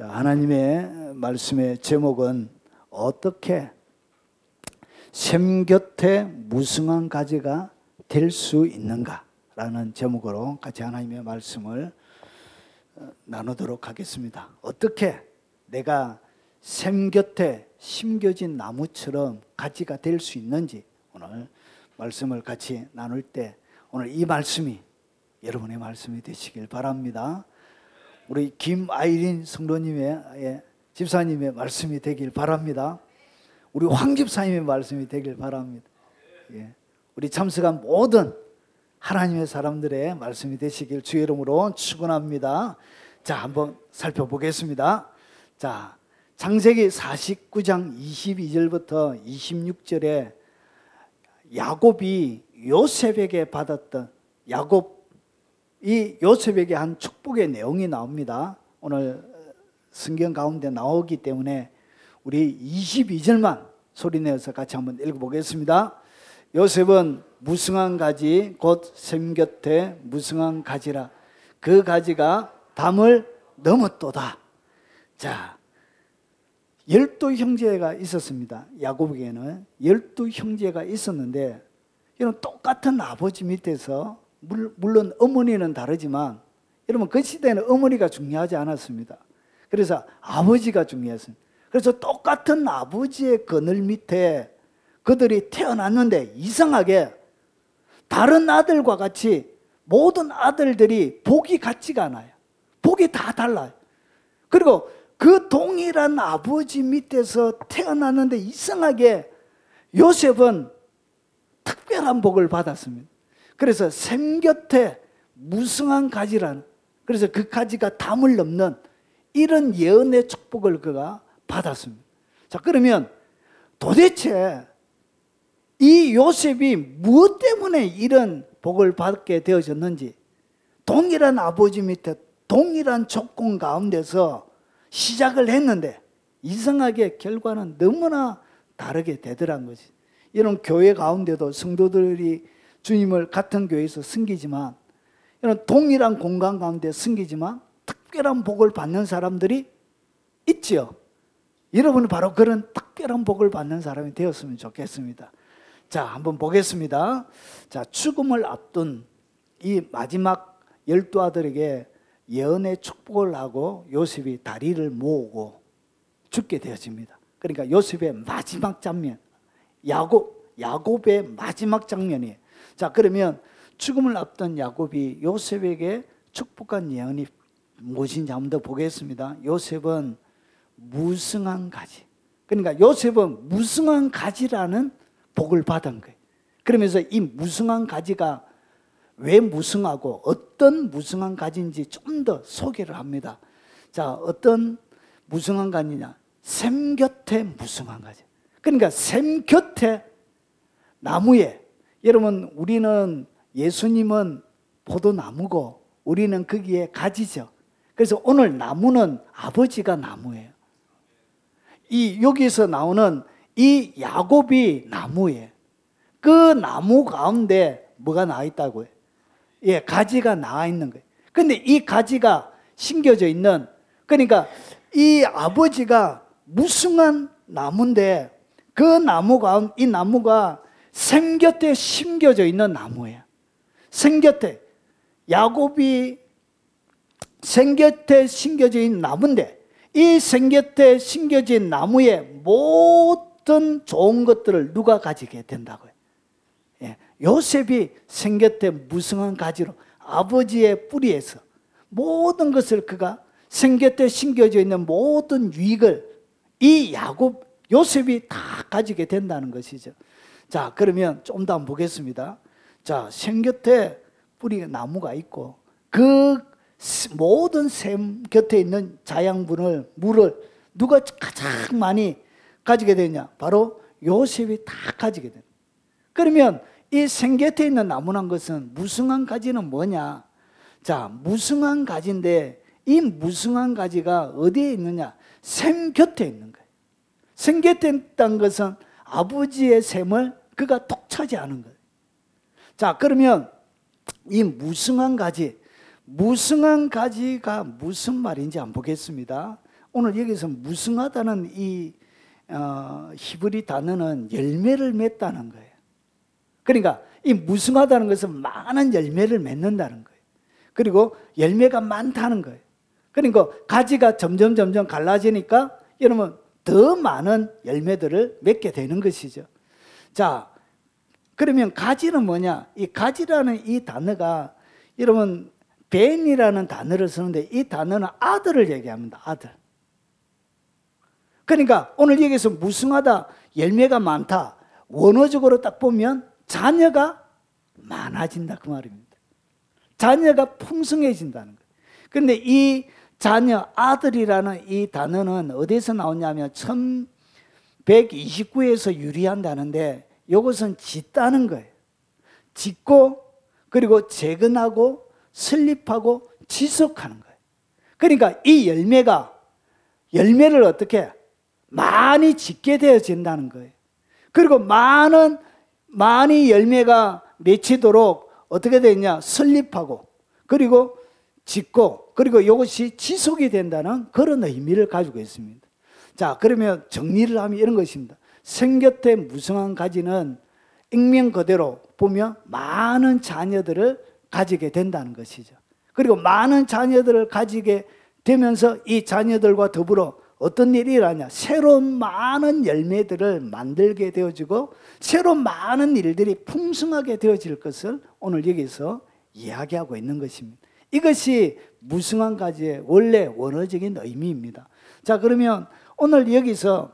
자, 하나님의 말씀의 제목은 어떻게 샘 곁에 무성한 가지가 될 수 있는가 라는 제목으로 같이 하나님의 말씀을 나누도록 하겠습니다. 어떻게 내가 샘 곁에 심겨진 나무처럼 가지가 될 수 있는지 오늘 말씀을 같이 나눌 때 오늘 이 말씀이 여러분의 말씀이 되시길 바랍니다. 우리 김아이린 성도님의 집사님의 말씀이 되길 바랍니다. 우리 황 집사님의 말씀이 되길 바랍니다. 예. 우리 참석한 모든 하나님의 사람들의 말씀이 되시길 주의 이름으로 축원합니다. 자, 한번 살펴보겠습니다. 자, 창세기 49장 22절부터 26절에 야곱이 요셉에게 받았던 이 요셉에게 한 축복의 내용이 나옵니다. 오늘 성경 가운데 나오기 때문에 우리 22절만 소리내어서 같이 한번 읽어보겠습니다. 요셉은 무성한 가지 곧 샘 곁에 무성한 가지라 그 가지가 담을 넘었도다. 자, 12형제가 있었습니다. 야곱에게는 12형제가 있었는데 이런 똑같은 아버지 밑에서 물론 어머니는 다르지만 여러분 그 시대에는 어머니가 중요하지 않았습니다. 그래서 아버지가 중요했습니다. 그래서 똑같은 아버지의 그늘 밑에 그들이 태어났는데 이상하게 다른 아들과 같이 모든 아들들이 복이 같지가 않아요. 복이 다 달라요. 그리고 그 동일한 아버지 밑에서 태어났는데 이상하게 요셉은 특별한 복을 받았습니다. 그래서 샘 곁에 무성한 가지라는, 그래서 그 가지가 담을 넘는 이런 예언의 축복을 그가 받았습니다. 자, 그러면 도대체 이 요셉이 무엇 때문에 이런 복을 받게 되어졌는지, 동일한 아버지 밑에 동일한 조건 가운데서 시작을 했는데 이상하게 결과는 너무나 다르게 되더란 것이. 이런 교회 가운데도 성도들이 주님을 같은 교회에서 섬기지만, 이런 동일한 공간 가운데 섬기지만 특별한 복을 받는 사람들이 있지요. 여러분은 바로 그런 특별한 복을 받는 사람이 되었으면 좋겠습니다. 자, 한번 보겠습니다. 자, 죽음을 앞둔 이 마지막 12아들에게 예언의 축복을 하고 요셉이 다리를 모으고 죽게 되어집니다. 그러니까 요셉의 마지막 장면, 야곱의 마지막 장면이에요. 자, 그러면 죽음을 앞둔 야곱이 요셉에게 축복한 예언이 무엇인지 한번 더 보겠습니다. 요셉은 무성한 가지. 그러니까 요셉은 무성한 가지라는 복을 받은 거예요. 그러면서 이 무성한 가지가 왜 무성하고 어떤 무성한 가지인지 좀 더 소개를 합니다. 자, 어떤 무성한 가지냐? 샘 곁에 무성한 가지. 그러니까 샘 곁에 나무에, 여러분 우리는 예수님은 포도나무고 우리는 거기에 가지죠. 그래서 오늘 나무는 아버지가 나무예요. 여기서 나오는 이 야곱이 나무예요. 그 나무 가운데 뭐가 나와 있다고요? 예, 가지가 나와 있는 거예요. 근데 이 가지가 심겨져 있는, 그러니까 이 아버지가 무성한 나무인데 그 나무가, 이 나무가 샘 곁에 심겨져 있는 나무예요. 샘 곁에, 야곱이 샘 곁에 심겨져 있는 나무인데 이 샘 곁에 심겨진 나무의 모든 좋은 것들을 누가 가지게 된다고요? 예, 요셉이 샘 곁에 무성한 가지로 아버지의 뿌리에서 모든 것을 그가 샘 곁에 심겨져 있는 모든 유익을 이 요셉이 다 가지게 된다는 것이죠. 자, 그러면 좀 더 한번 보겠습니다. 자, 샘 곁에 뿌리 나무가 있고 그 모든 샘 곁에 있는 자양분을, 물을 누가 가장 많이 가지게 되냐? 바로 요셉이 다 가지게 됩니다. 그러면 이 샘 곁에 있는 나무란 것은 무성한 가지는 뭐냐? 자, 무성한 가지인데 이 무성한 가지가 어디에 있느냐? 샘 곁에 있는 거예요. 샘 곁에 있다는 것은 아버지의 샘을 그가 독차지하는 거예요. 자, 그러면 이 무성한 가지가 무슨 말인지 한번 보겠습니다. 오늘 여기서 무성하다는 이 히브리 단어는 열매를 맺다는 거예요. 그러니까 이 무성하다는 것은 많은 열매를 맺는다는 거예요. 그리고 열매가 많다는 거예요. 그러니까 가지가 점점 갈라지니까 여러분 더 많은 열매들을 맺게 되는 것이죠. 자, 그러면 가지는 뭐냐? 이 가지라는 이 단어가 여러분 벤이라는 단어를 쓰는데 이 단어는 아들을 얘기합니다. 아들. 그러니까 오늘 여기서 무성하다, 열매가 많다. 원어적으로 딱 보면 자녀가 많아진다 그 말입니다. 자녀가 풍성해진다는 거예요. 그런데 이 자녀, 아들이라는 이 단어는 어디서 나오냐면 1129에서 유리한다는데 이것은 짓다는 거예요. 짓고 그리고 재건하고 설립하고 지속하는 거예요. 그러니까 이 열매를 어떻게 많이 짓게 되어진다는 거예요. 그리고 많이 열매가 맺히도록 어떻게 되냐? 설립하고 그리고 짓고 그리고 이것이 지속이 된다는 그런 의미를 가지고 있습니다. 자, 그러면 정리를 하면 이런 것입니다. 생곁에 무성한 가지는 익명 그대로 보면 많은 자녀들을 가지게 된다는 것이죠. 그리고 많은 자녀들을 가지게 되면서 이 자녀들과 더불어 어떤 일이 일어나냐? 새로운 많은 열매들을 만들게 되어지고 새로운 많은 일들이 풍성하게 되어질 것을 오늘 여기서 이야기하고 있는 것입니다. 이것이 무성한 가지의 원래 원어적인 의미입니다. 자, 그러면 오늘 여기서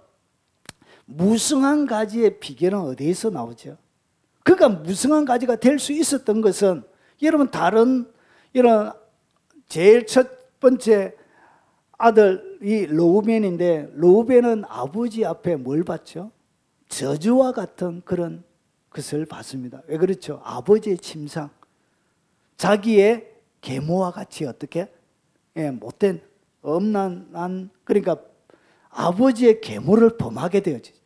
무성한 가지의 비결은 어디에서 나오죠? 그가 무성한 가지가 될 수 있었던 것은 여러분 다른 이런 제일 첫 번째 아들이 르우벤인데 르우벤은 아버지 앞에 뭘 받죠? 저주와 같은 그런 것을 받습니다. 왜 그렇죠? 아버지의 침상, 자기의 계모와 같이 어떻게 못된 엄난한 그러니까 아버지의 계모를 범하게 되어지죠.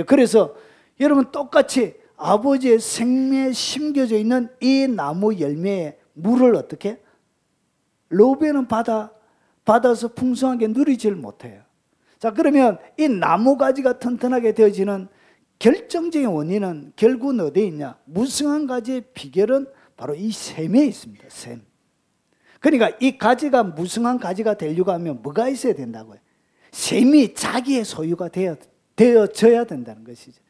그래서 여러분 똑같이 아버지의 생명에 심겨져 있는 이 나무 열매의 물을 어떻게 르우벤은 받아서 풍성하게 누리지를 못해요. 자, 그러면 이 나무 가지가 튼튼하게 되어지는 결정적인 원인은 결국은 어디에 있냐? 무성한 가지의 비결은 바로 이 샘에 있습니다. 샘. 그러니까 이 가지가 무성한 가지가 되려고 하면 뭐가 있어야 된다고요? 샘이 자기의 소유가 되어져야 된다는 것이죠.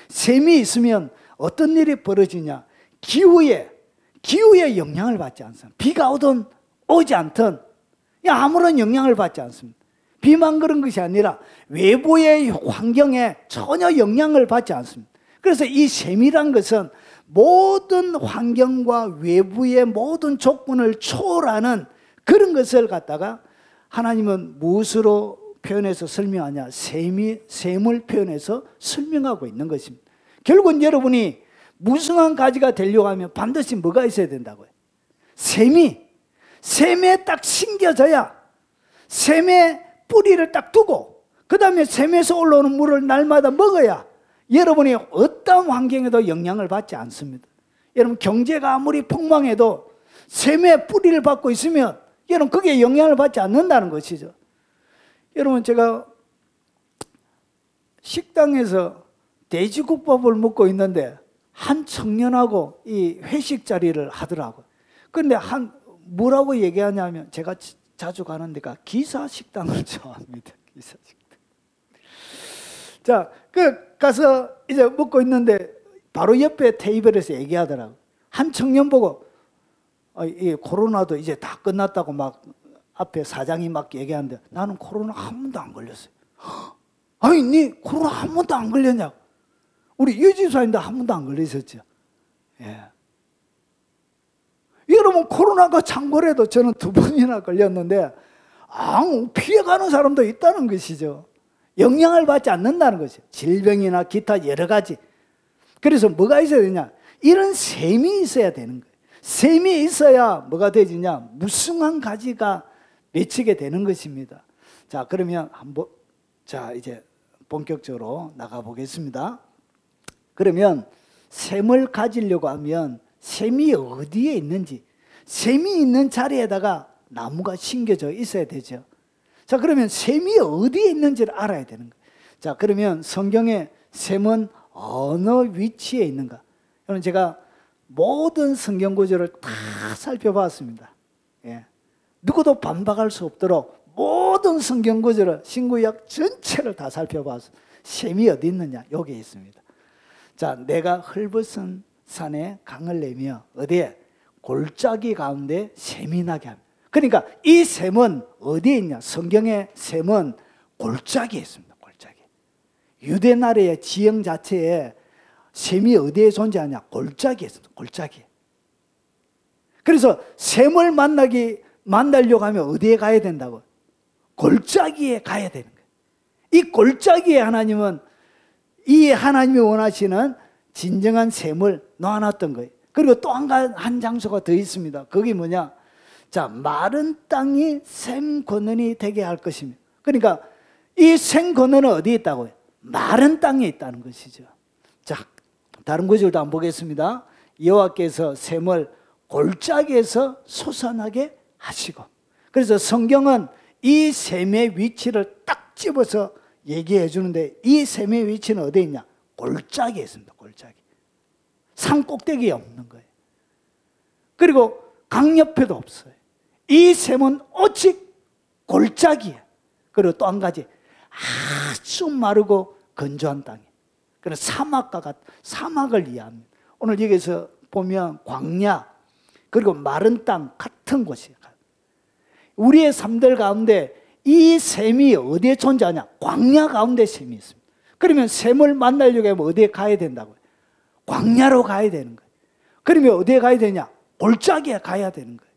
샘이 있으면 어떤 일이 벌어지냐? 기후에 영향을 받지 않습니다. 비가 오든 오지 않든 아무런 영향을 받지 않습니다. 비만 그런 것이 아니라 외부의 환경에 전혀 영향을 받지 않습니다. 그래서 이 샘이란 것은 모든 환경과 외부의 모든 조건을 초월하는 그런 것을 갖다가 하나님은 무엇으로 표현해서 설명하냐? 샘을 표현해서 설명하고 있는 것입니다. 결국은 여러분이 무성한 가지가 되려고 하면 반드시 뭐가 있어야 된다고요? 샘에 딱 심겨져야 샘에 뿌리를 딱 두고 그 다음에 샘에서 올라오는 물을 날마다 먹어야 여러분이 어떤 환경에도 영향을 받지 않습니다. 여러분 경제가 아무리 폭망해도 샘에 뿌리를 받고 있으면 여러분 그게 영향을 받지 않는다는 것이죠. 여러분 제가 식당에서 돼지국밥을 먹고 있는데 한 청년하고 이 회식 자리를 하더라고요. 그런데 뭐라고 얘기하냐면 제가 자주 가는 데가 기사식당을 좋아합니다. 기사식당. 자, 가서 이제 먹고 있는데 바로 옆에 테이블에서 얘기하더라고요. 한 청년 보고 이 코로나도 이제 다 끝났다고 막 앞에 사장이 막 얘기하는데 나는 코로나 한 번도 안 걸렸어요. 아니, 니 코로나 한 번도 안 걸렸냐고. 우리 유지사인데 한 번도 안 걸리셨죠. 예. 여러분 코로나가 창궐해도 저는 2번이나 걸렸는데 피해가는 사람도 있다는 것이죠. 영향을 받지 않는다는 것이죠. 질병이나 기타 여러 가지. 그래서 뭐가 있어야 되냐? 이런 샘이 있어야 되는 거예요. 샘이 있어야 뭐가 되지냐? 무성한 가지가 맺히게 되는 것입니다. 자, 그러면 이제 본격적으로 나가 보겠습니다. 그러면 샘을 가지려고 하면 샘이 어디에 있는지, 샘이 있는 자리에다가 나무가 심겨져 있어야 되죠. 자, 그러면 샘이 어디에 있는지를 알아야 되는 거예요. 자, 그러면 성경에 샘은 어느 위치에 있는가? 여러분, 제가 모든 성경 구절을 다 살펴봤습니다. 예. 누구도 반박할 수 없도록 모든 성경 구절을 신구약 전체를 다 살펴봤어요. 샘이 어디 있느냐? 여기에 있습니다. 자, 내가 헐벗은 산에 강을 내며 어디에? 골짜기 가운데 샘이 나게 합니다. 그러니까 이 샘은 어디에 있냐? 성경의 샘은 골짜기에 있습니다. 골짜기. 유대 나라의 지형 자체에 샘이 어디에 존재하냐? 골짜기에 있습니다. 골짜기. 그래서 샘을 만나려고 하면 어디에 가야 된다고? 골짜기에 가야 되는 거예요. 이 골짜기에 하나님은 이 하나님이 원하시는 진정한 샘을 놓아놨던 거예요. 그리고 또 한 장소가 더 있습니다. 그게 뭐냐? 자, 마른 땅이 샘 근원이 되게 할 것입니다. 그러니까 이 샘 근원은 어디에 있다고요? 마른 땅에 있다는 것이죠. 자, 다른 구절도 한번 보겠습니다. 여호와께서 샘을 골짜기에서 솟아나게 하시고. 그래서 성경은 이 샘의 위치를 딱 집어서 얘기해 주는데 이 샘의 위치는 어디에 있냐? 골짜기에 있습니다. 골짜기. 산 꼭대기에 없는 거예요. 그리고 강 옆에도 없어요. 이 샘은 오직 골짜기에. 그리고 또 한 가지, 아주 마르고 건조한 땅이에요. 그래서 사막을 이해합니다. 오늘 여기서 보면 광야 그리고 마른 땅 같은 곳이에요. 우리의 삶들 가운데 이 샘이 어디에 존재하냐? 광야 가운데 샘이 있습니다. 그러면 샘을 만나려고 하면 어디에 가야 된다고요? 광야로 가야 되는 거예요. 그러면 어디에 가야 되냐? 골짜기에 가야 되는 거예요.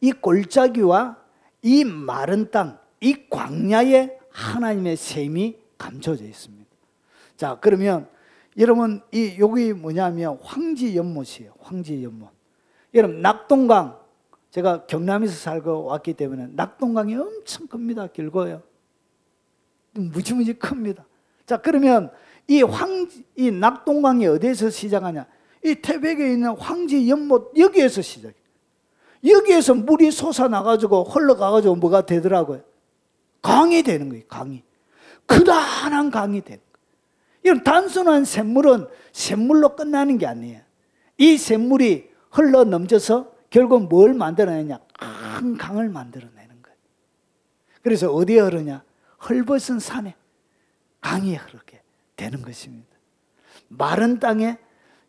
이 골짜기와 이 마른 땅, 이 광야에 하나님의 샘이 감춰져 있습니다. 자, 그러면 여러분 여기 뭐냐면 황지연못이에요. 황지연못. 여러분 낙동강, 제가 경남에서 살고 왔기 때문에 낙동강이 엄청 큽니다. 길고요. 무지무지 큽니다. 자, 그러면 이 낙동강이 어디에서 시작하냐? 이 태백에 있는 황지연못 여기에서 시작해요. 여기에서 물이 솟아나가지고 흘러가가지고 뭐가 되더라고요? 강이 되는 거예요. 강이. 크다란 강이 되는 거예요. 이런 단순한 샘물은 샘물로 끝나는 게 아니에요. 이 샘물이 흘러 넘쳐서 결국 뭘 만들어내냐? 큰 강을 만들어내는 거예요. 그래서 어디에 흐르냐? 헐벗은 산에 강이 흐르게 되는 것입니다. 마른 땅에,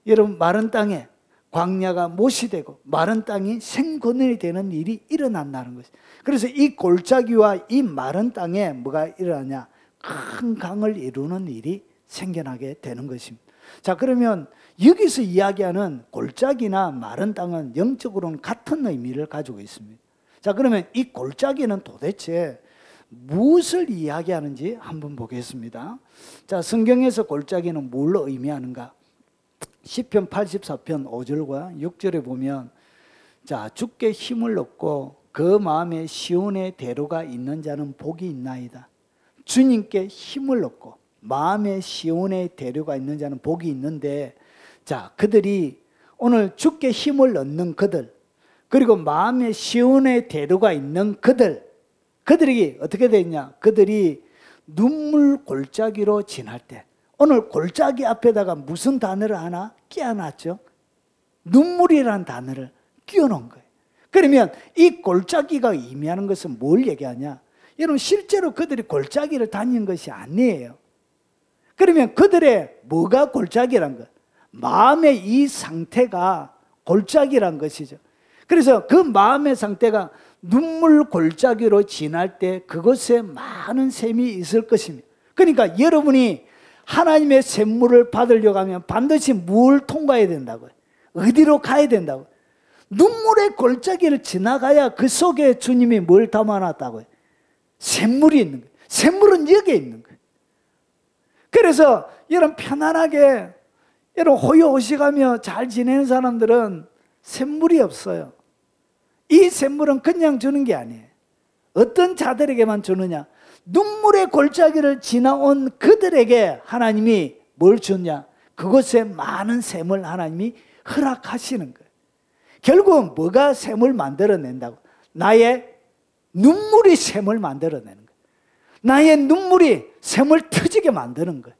여러분 마른 땅에 광야가 못이 되고 마른 땅이 생근원이 되는 일이 일어난다는 것이죠. 그래서 이 골짜기와 이 마른 땅에 뭐가 일어나냐? 큰 강을 이루는 일이 생겨나게 되는 것입니다. 자, 그러면 여기서 이야기하는 골짜기나 마른 땅은 영적으로는 같은 의미를 가지고 있습니다. 자, 그러면 이 골짜기는 도대체 무엇을 이야기하는지 한번 보겠습니다. 자, 성경에서 골짜기는 뭘로 의미하는가? 시편 84편 5절과 6절에 보면, 자, 주께 힘을 얻고 그 마음에 시온의 대로가 있는 자는 복이 있나이다. 주님께 힘을 얻고 마음에 시온의 대로가 있는 자는 복이 있는데, 자, 그들이 오늘 주께 힘을 얻는 그들, 그리고 마음에 시온의 대로가 있는 그들이 어떻게 되냐? 그들이 눈물 골짜기로 지날 때, 오늘 골짜기 앞에다가 무슨 단어를 하나 끼워놨죠? 눈물이라는 단어를 끼워놓은 거예요. 그러면 이 골짜기가 의미하는 것은 뭘 얘기하냐? 여러분, 실제로 그들이 골짜기를 다닌 것이 아니에요. 그러면 그들의 뭐가 골짜기란 것? 마음의 이 상태가 골짜기란 것이죠. 그래서 그 마음의 상태가 눈물 골짜기로 지날 때 그곳에 많은 샘이 있을 것입니다. 그러니까 여러분이 하나님의 샘물을 받으려고 하면 반드시 뭘 통과해야 된다고요? 어디로 가야 된다고요? 눈물의 골짜기를 지나가야 그 속에 주님이 뭘 담아놨다고요? 샘물이 있는 거예요. 샘물은 여기에 있는 거예요. 그래서 여러분 편안하게 여러분 호요호식하며 잘 지내는 사람들은 샘물이 없어요. 이 샘물은 그냥 주는 게 아니에요. 어떤 자들에게만 주느냐? 눈물의 골짜기를 지나온 그들에게 하나님이 뭘 주냐? 그곳에 많은 샘을 하나님이 허락하시는 거예요. 결국은 뭐가 샘을 만들어낸다고? 나의 눈물이 샘을 만들어내는 거예요. 나의 눈물이 샘을 터지게 만드는 거예요.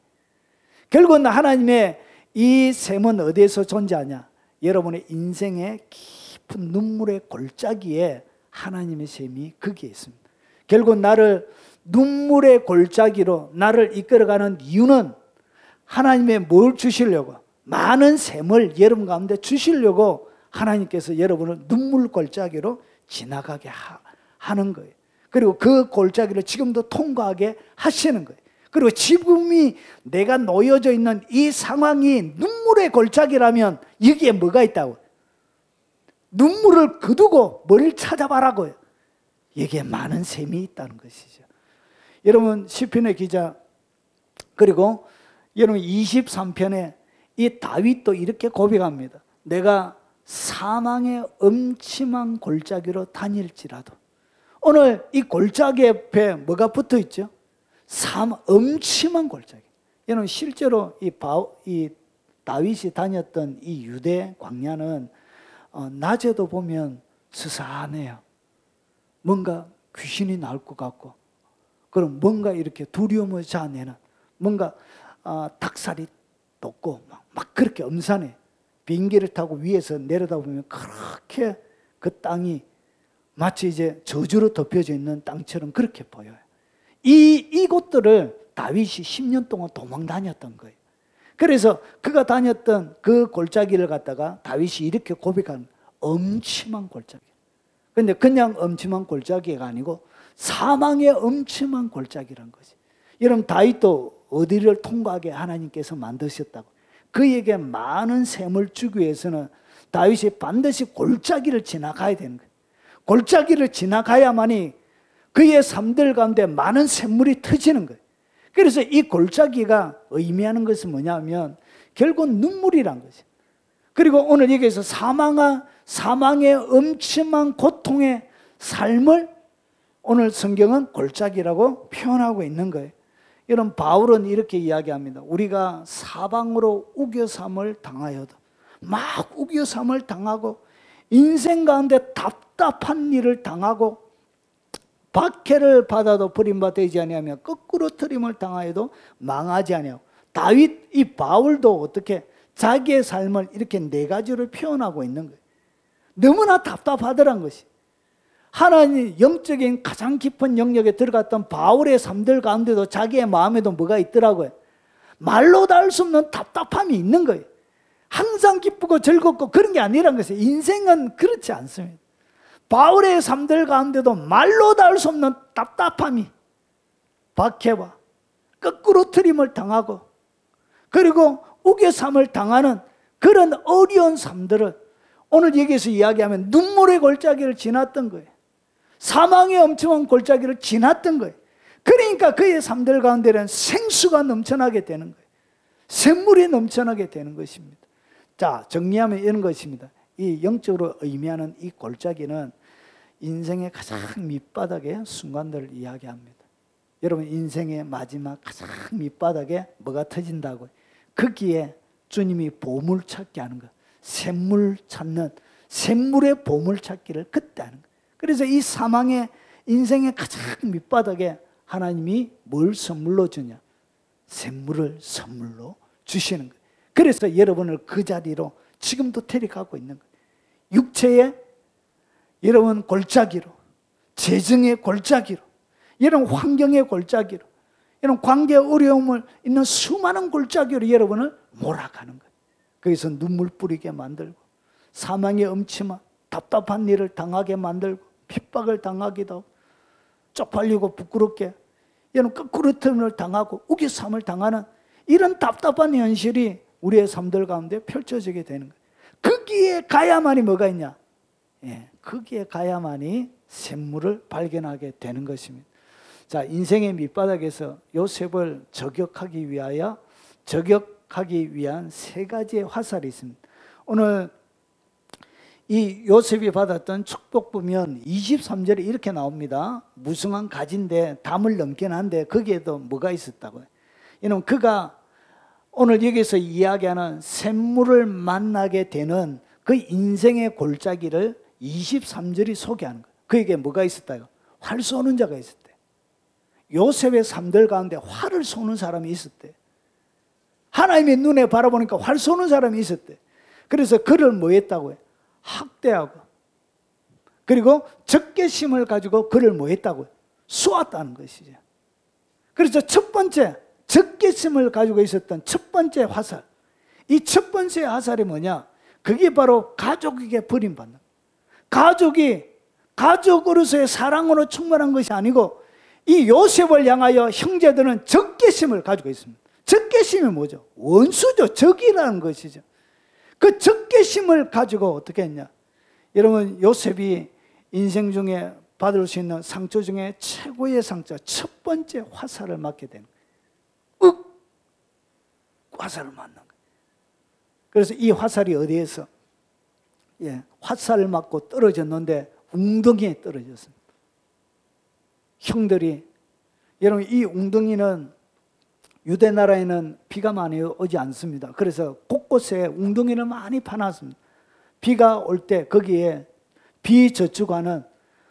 결국은 하나님의 이 샘은 어디에서 존재하냐? 여러분의 인생의 깊은 눈물의 골짜기에 하나님의 샘이 거기에 있습니다. 결국 나를 눈물의 골짜기로 나를 이끌어가는 이유는 하나님의 뭘 주시려고? 많은 샘을 여러분 가운데 주시려고 하나님께서 여러분을 눈물 골짜기로 지나가게 하는 거예요. 그리고 그 골짜기를 지금도 통과하게 하시는 거예요. 그리고 지금이 내가 놓여져 있는 이 상황이 눈물의 골짜기라면 여기에 뭐가 있다고? 눈물을 거두고 뭘 찾아봐라고요. 여기에 많은 샘이 있다는 것이죠. 여러분 시편의 기자 그리고 여러분 23편에 이 다윗도 이렇게 고백합니다. 내가 사망의 음침한 골짜기로 다닐지라도. 오늘 이 골짜기 옆에 뭐가 붙어 있죠? 음침한 골짜기. 여러분 실제로 이 다윗이 다녔던 이 유대 광야는 낮에도 보면 스산해요. 뭔가 귀신이 나올 것 같고, 그럼 뭔가 이렇게 두려움을 자아내는 뭔가 닭살이 돋고 막 그렇게 엄산해. 비행기를 타고 위에서 내려다보면 그렇게 그 땅이 마치 이제 저주로 덮여져 있는 땅처럼 그렇게 보여요. 이곳들을 다윗이 10년 동안 도망 다녔던 거예요. 그래서 그가 다녔던 그 골짜기를 갖다가 다윗이 이렇게 고백한 엄침한 골짜기. 그런데 그냥 엄침한 골짜기가 아니고 사망의 엄침한 골짜기란 것이. 여러분 다윗도 어디를 통과하게 하나님께서 만드셨다고. 그에게 많은 샘을 주기 위해서는 다윗이 반드시 골짜기를 지나가야 되는 거예요. 골짜기를 지나가야만이 그의 삶들 가운데 많은 샘물이 터지는 거예요. 그래서 이 골짜기가 의미하는 것은 뭐냐면 결국 눈물이란 것이에요. 그리고 오늘 여기에서 사망의 엄침한 고통의 삶을 오늘 성경은 골짜기라고 표현하고 있는 거예요. 여러분 바울은 이렇게 이야기합니다. 우리가 사방으로 우겨삼을 당하여도 막 우겨삼을 당하고 인생 가운데 답답한 일을 당하고 박해를 받아도 버림받지 아니하며 거꾸로 트림을 당하여도 망하지 아니하고 다윗 이 바울도 어떻게 자기의 삶을 이렇게 네 가지로 표현하고 있는 거예요. 너무나 답답하더란 것이. 하나님 영적인 가장 깊은 영역에 들어갔던 바울의 삶들 가운데도 자기의 마음에도 뭐가 있더라고요. 말로 다 할 수 없는 답답함이 있는 거예요. 항상 기쁘고 즐겁고 그런 게 아니란 것이에요. 인생은 그렇지 않습니다. 바울의 삶들 가운데도 말로 다 할 수 없는 답답함이 박해와 거꾸로 트림을 당하고 그리고 우겨삼을 당하는 그런 어려운 삶들을 오늘 여기서 이야기하면 눈물의 골짜기를 지났던 거예요. 사망의 엄청난 골짜기를 지났던 거예요. 그러니까 그의 삶들 가운데는 생수가 넘쳐나게 되는 거예요. 샘물이 넘쳐나게 되는 것입니다. 자, 정리하면 이런 것입니다. 이 영적으로 의미하는 이 골짜기는 인생의 가장 밑바닥의 순간들을 이야기합니다. 여러분 인생의 마지막 가장 밑바닥에 뭐가 터진다고요? 거기에 주님이 보물찾기 하는 것, 샘물 찾는 샘물의 보물찾기를 그때 하는 거예요. 그래서 이 사망의 인생의 가장 밑바닥에 하나님이 뭘 선물로 주냐? 샘물을 선물로 주시는 거예요. 그래서 여러분을 그 자리로 지금도 데려가고 있는 거예요. 육체의 여러분 골짜기로, 재정의 골짜기로, 여러분 환경의 골짜기로, 여러분 관계 어려움을 있는 수많은 골짜기로 여러분을 몰아가는 거예요. 거기서 눈물 뿌리게 만들고 사망의 엄침한 답답한 일을 당하게 만들고 핍박을 당하기도 하고 쪽팔리고 부끄럽게 여러분 거꾸로짐을 당하고 우겨삼을 당하는 이런 답답한 현실이 우리의 삶들 가운데 펼쳐지게 되는 거예요. 거기에 가야만이 뭐가 있냐? 거기에 가야만이 샘물을 발견하게 되는 것입니다. 자, 인생의 밑바닥에서 요셉을 저격하기 위한 세 가지의 화살이 있습니다. 오늘 이 요셉이 받았던 축복 보면 23절에 이렇게 나옵니다. 무성한 가지인데 담을 넘긴 한데 거기에도 뭐가 있었다고요? 여러분 그가 오늘 여기서 이야기하는 샘물을 만나게 되는 그 인생의 골짜기를 23절이 소개하는 거예요. 그에게 뭐가 있었다고요? 활 쏘는 자가 있었대. 요셉의 삶들 가운데 활을 쏘는 사람이 있었대. 하나님의 눈에 바라보니까 활 쏘는 사람이 있었대. 그래서 그를 뭐 했다고요? 학대하고, 그리고 적개심을 가지고 그를 뭐 했다고요? 쏘았다는 것이죠. 그래서 첫 번째, 적개심을 가지고 있었던 첫 번째 화살, 이 첫 번째 화살이 뭐냐? 그게 바로 가족에게 버림받는, 가족이 가족으로서의 사랑으로 충만한 것이 아니고 이 요셉을 향하여 형제들은 적개심을 가지고 있습니다. 적개심이 뭐죠? 원수죠. 적이라는 것이죠. 그 적개심을 가지고 어떻게 했냐? 여러분, 요셉이 인생 중에 받을 수 있는 상처 중에 최고의 상처, 첫 번째 화살을 맞게 되는 거예요. 화살을 맞는 거예요. 그래서 이 화살이 어디에서? 화살을 맞고 떨어졌는데 웅덩이에 떨어졌습니다. 형들이, 여러분, 이 웅덩이는 유대 나라에는 비가 많이 오지 않습니다. 그래서 곳곳에 웅덩이를 많이 파놨습니다. 비가 올 때 거기에 비저축하는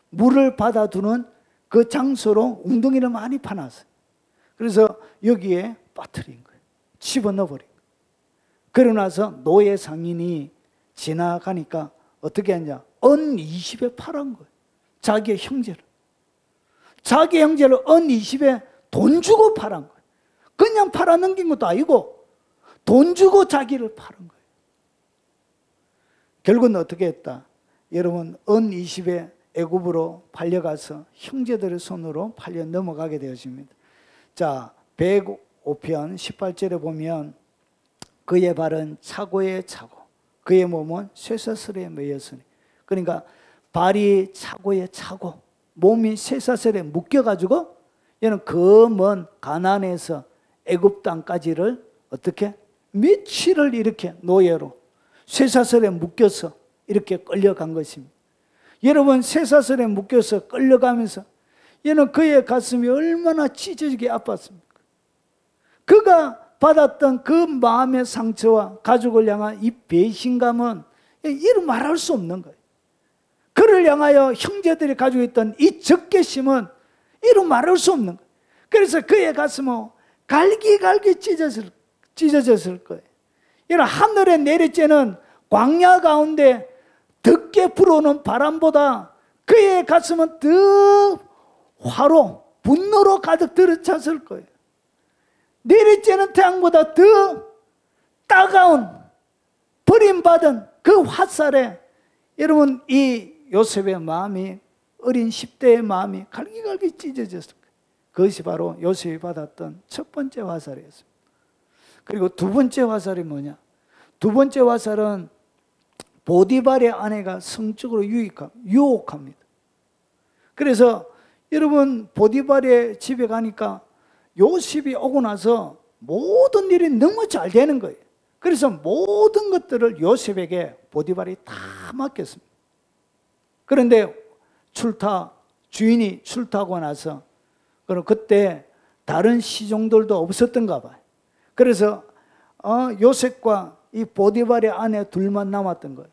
물을 받아두는 그 장소로 웅덩이를 많이 파놨어요. 그래서 여기에 빠뜨린 거예요. 집어넣어버린 거예요. 그러고 나서 노예 상인이 지나가니까 어떻게 했냐? 언 20에 팔은 거예요. 자기의 형제를. 자기 형제를 언 20에 돈 주고 팔은 거예요. 그냥 팔아넘긴 것도 아니고 돈 주고 자기를 팔은 거예요. 결국은 어떻게 했다? 여러분, 언 20에 애굽으로 팔려가서 형제들의 손으로 팔려 넘어가게 되었습니다. 자, 105편 18절에 보면 그의 발은 차고에 차고 그의 몸은 쇠사슬에 매였으니, 그러니까 발이 차고에 차고 몸이 쇠사슬에 묶여가지고 얘는 그 먼 가나안에서 애굽 땅까지를 어떻게 며칠을 이렇게 노예로 쇠사슬에 묶여서 이렇게 끌려간 것입니다. 여러분, 쇠사슬에 묶여서 끌려가면서 얘는 그의 가슴이 얼마나 찢어지게 아팠습니까? 그가 받았던 그 마음의 상처와 가족을 향한 이 배신감은 이루 말할 수 없는 거예요. 그를 향하여 형제들이 가지고 있던 이 적개심은 이루 말할 수 없는 거예요. 그래서 그의 가슴은 갈기갈기 찢어졌을 거예요. 이런 하늘에 내리쬐는 광야 가운데 덥게 불어오는 바람보다 그의 가슴은 더 화로, 분노로 가득 들어찼을 거예요. 내리쬐는 태양보다 더 따가운 버림받은 그 화살에 여러분, 이 요셉의 마음이, 어린 10대의 마음이 갈기갈기 찢어졌을 거예요. 그것이 바로 요셉이 받았던 첫 번째 화살이었습니다. 그리고 두 번째 화살이 뭐냐? 두 번째 화살은 보디발의 아내가 성적으로 유혹합니다. 그래서 여러분, 보디발의 집에 가니까 요셉이 오고 나서 모든 일이 너무 잘 되는 거예요. 그래서 모든 것들을 요셉에게 보디발이 다 맡겼습니다. 그런데 주인이 출타하고 나서, 그럼 그때 다른 시종들도 없었던가 봐요. 그래서 요셉과 이 보디발의 아내 둘만 남았던 거예요.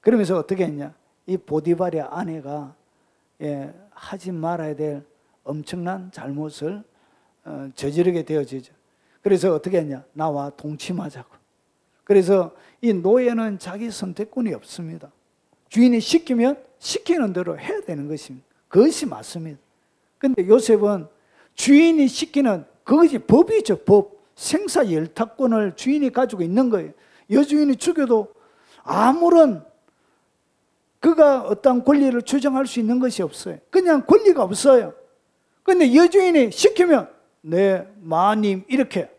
그러면서 어떻게 했냐? 이 보디발의 아내가 하지 말아야 될 엄청난 잘못을 저지르게 되어지죠. 그래서 어떻게 했냐? 나와 동침하자고. 그래서 이 노예는 자기 선택권이 없습니다. 주인이 시키면 시키는 대로 해야 되는 것입니다. 그것이 맞습니다. 그런데 요셉은 주인이 시키는 그것이 법이죠. 법. 생사열탁권을 주인이 가지고 있는 거예요. 여주인이 죽여도 아무런 그가 어떤 권리를 주장할 수 있는 것이 없어요. 그냥 권리가 없어요. 그런데 여주인이 시키면 네, 마님 이렇게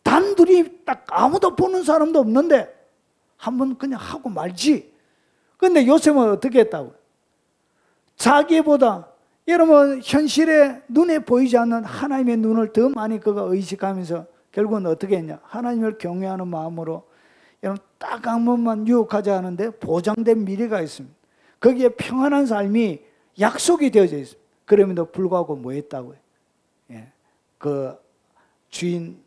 단둘이 딱 아무도 보는 사람도 없는데 한번 그냥 하고 말지. 그런데 요셉은 어떻게 했다고요? 자기보다 여러분 현실에 눈에 보이지 않는 하나님의 눈을 더 많이 그가 의식하면서 결국은 어떻게 했냐? 하나님을 경외하는 마음으로 여러분 딱 한 번만 유혹하자 하는데 보장된 미래가 있습니다. 거기에 평안한 삶이 약속이 되어져 있습니다. 그럼에도 불구하고 뭐 했다고요? 그 주인을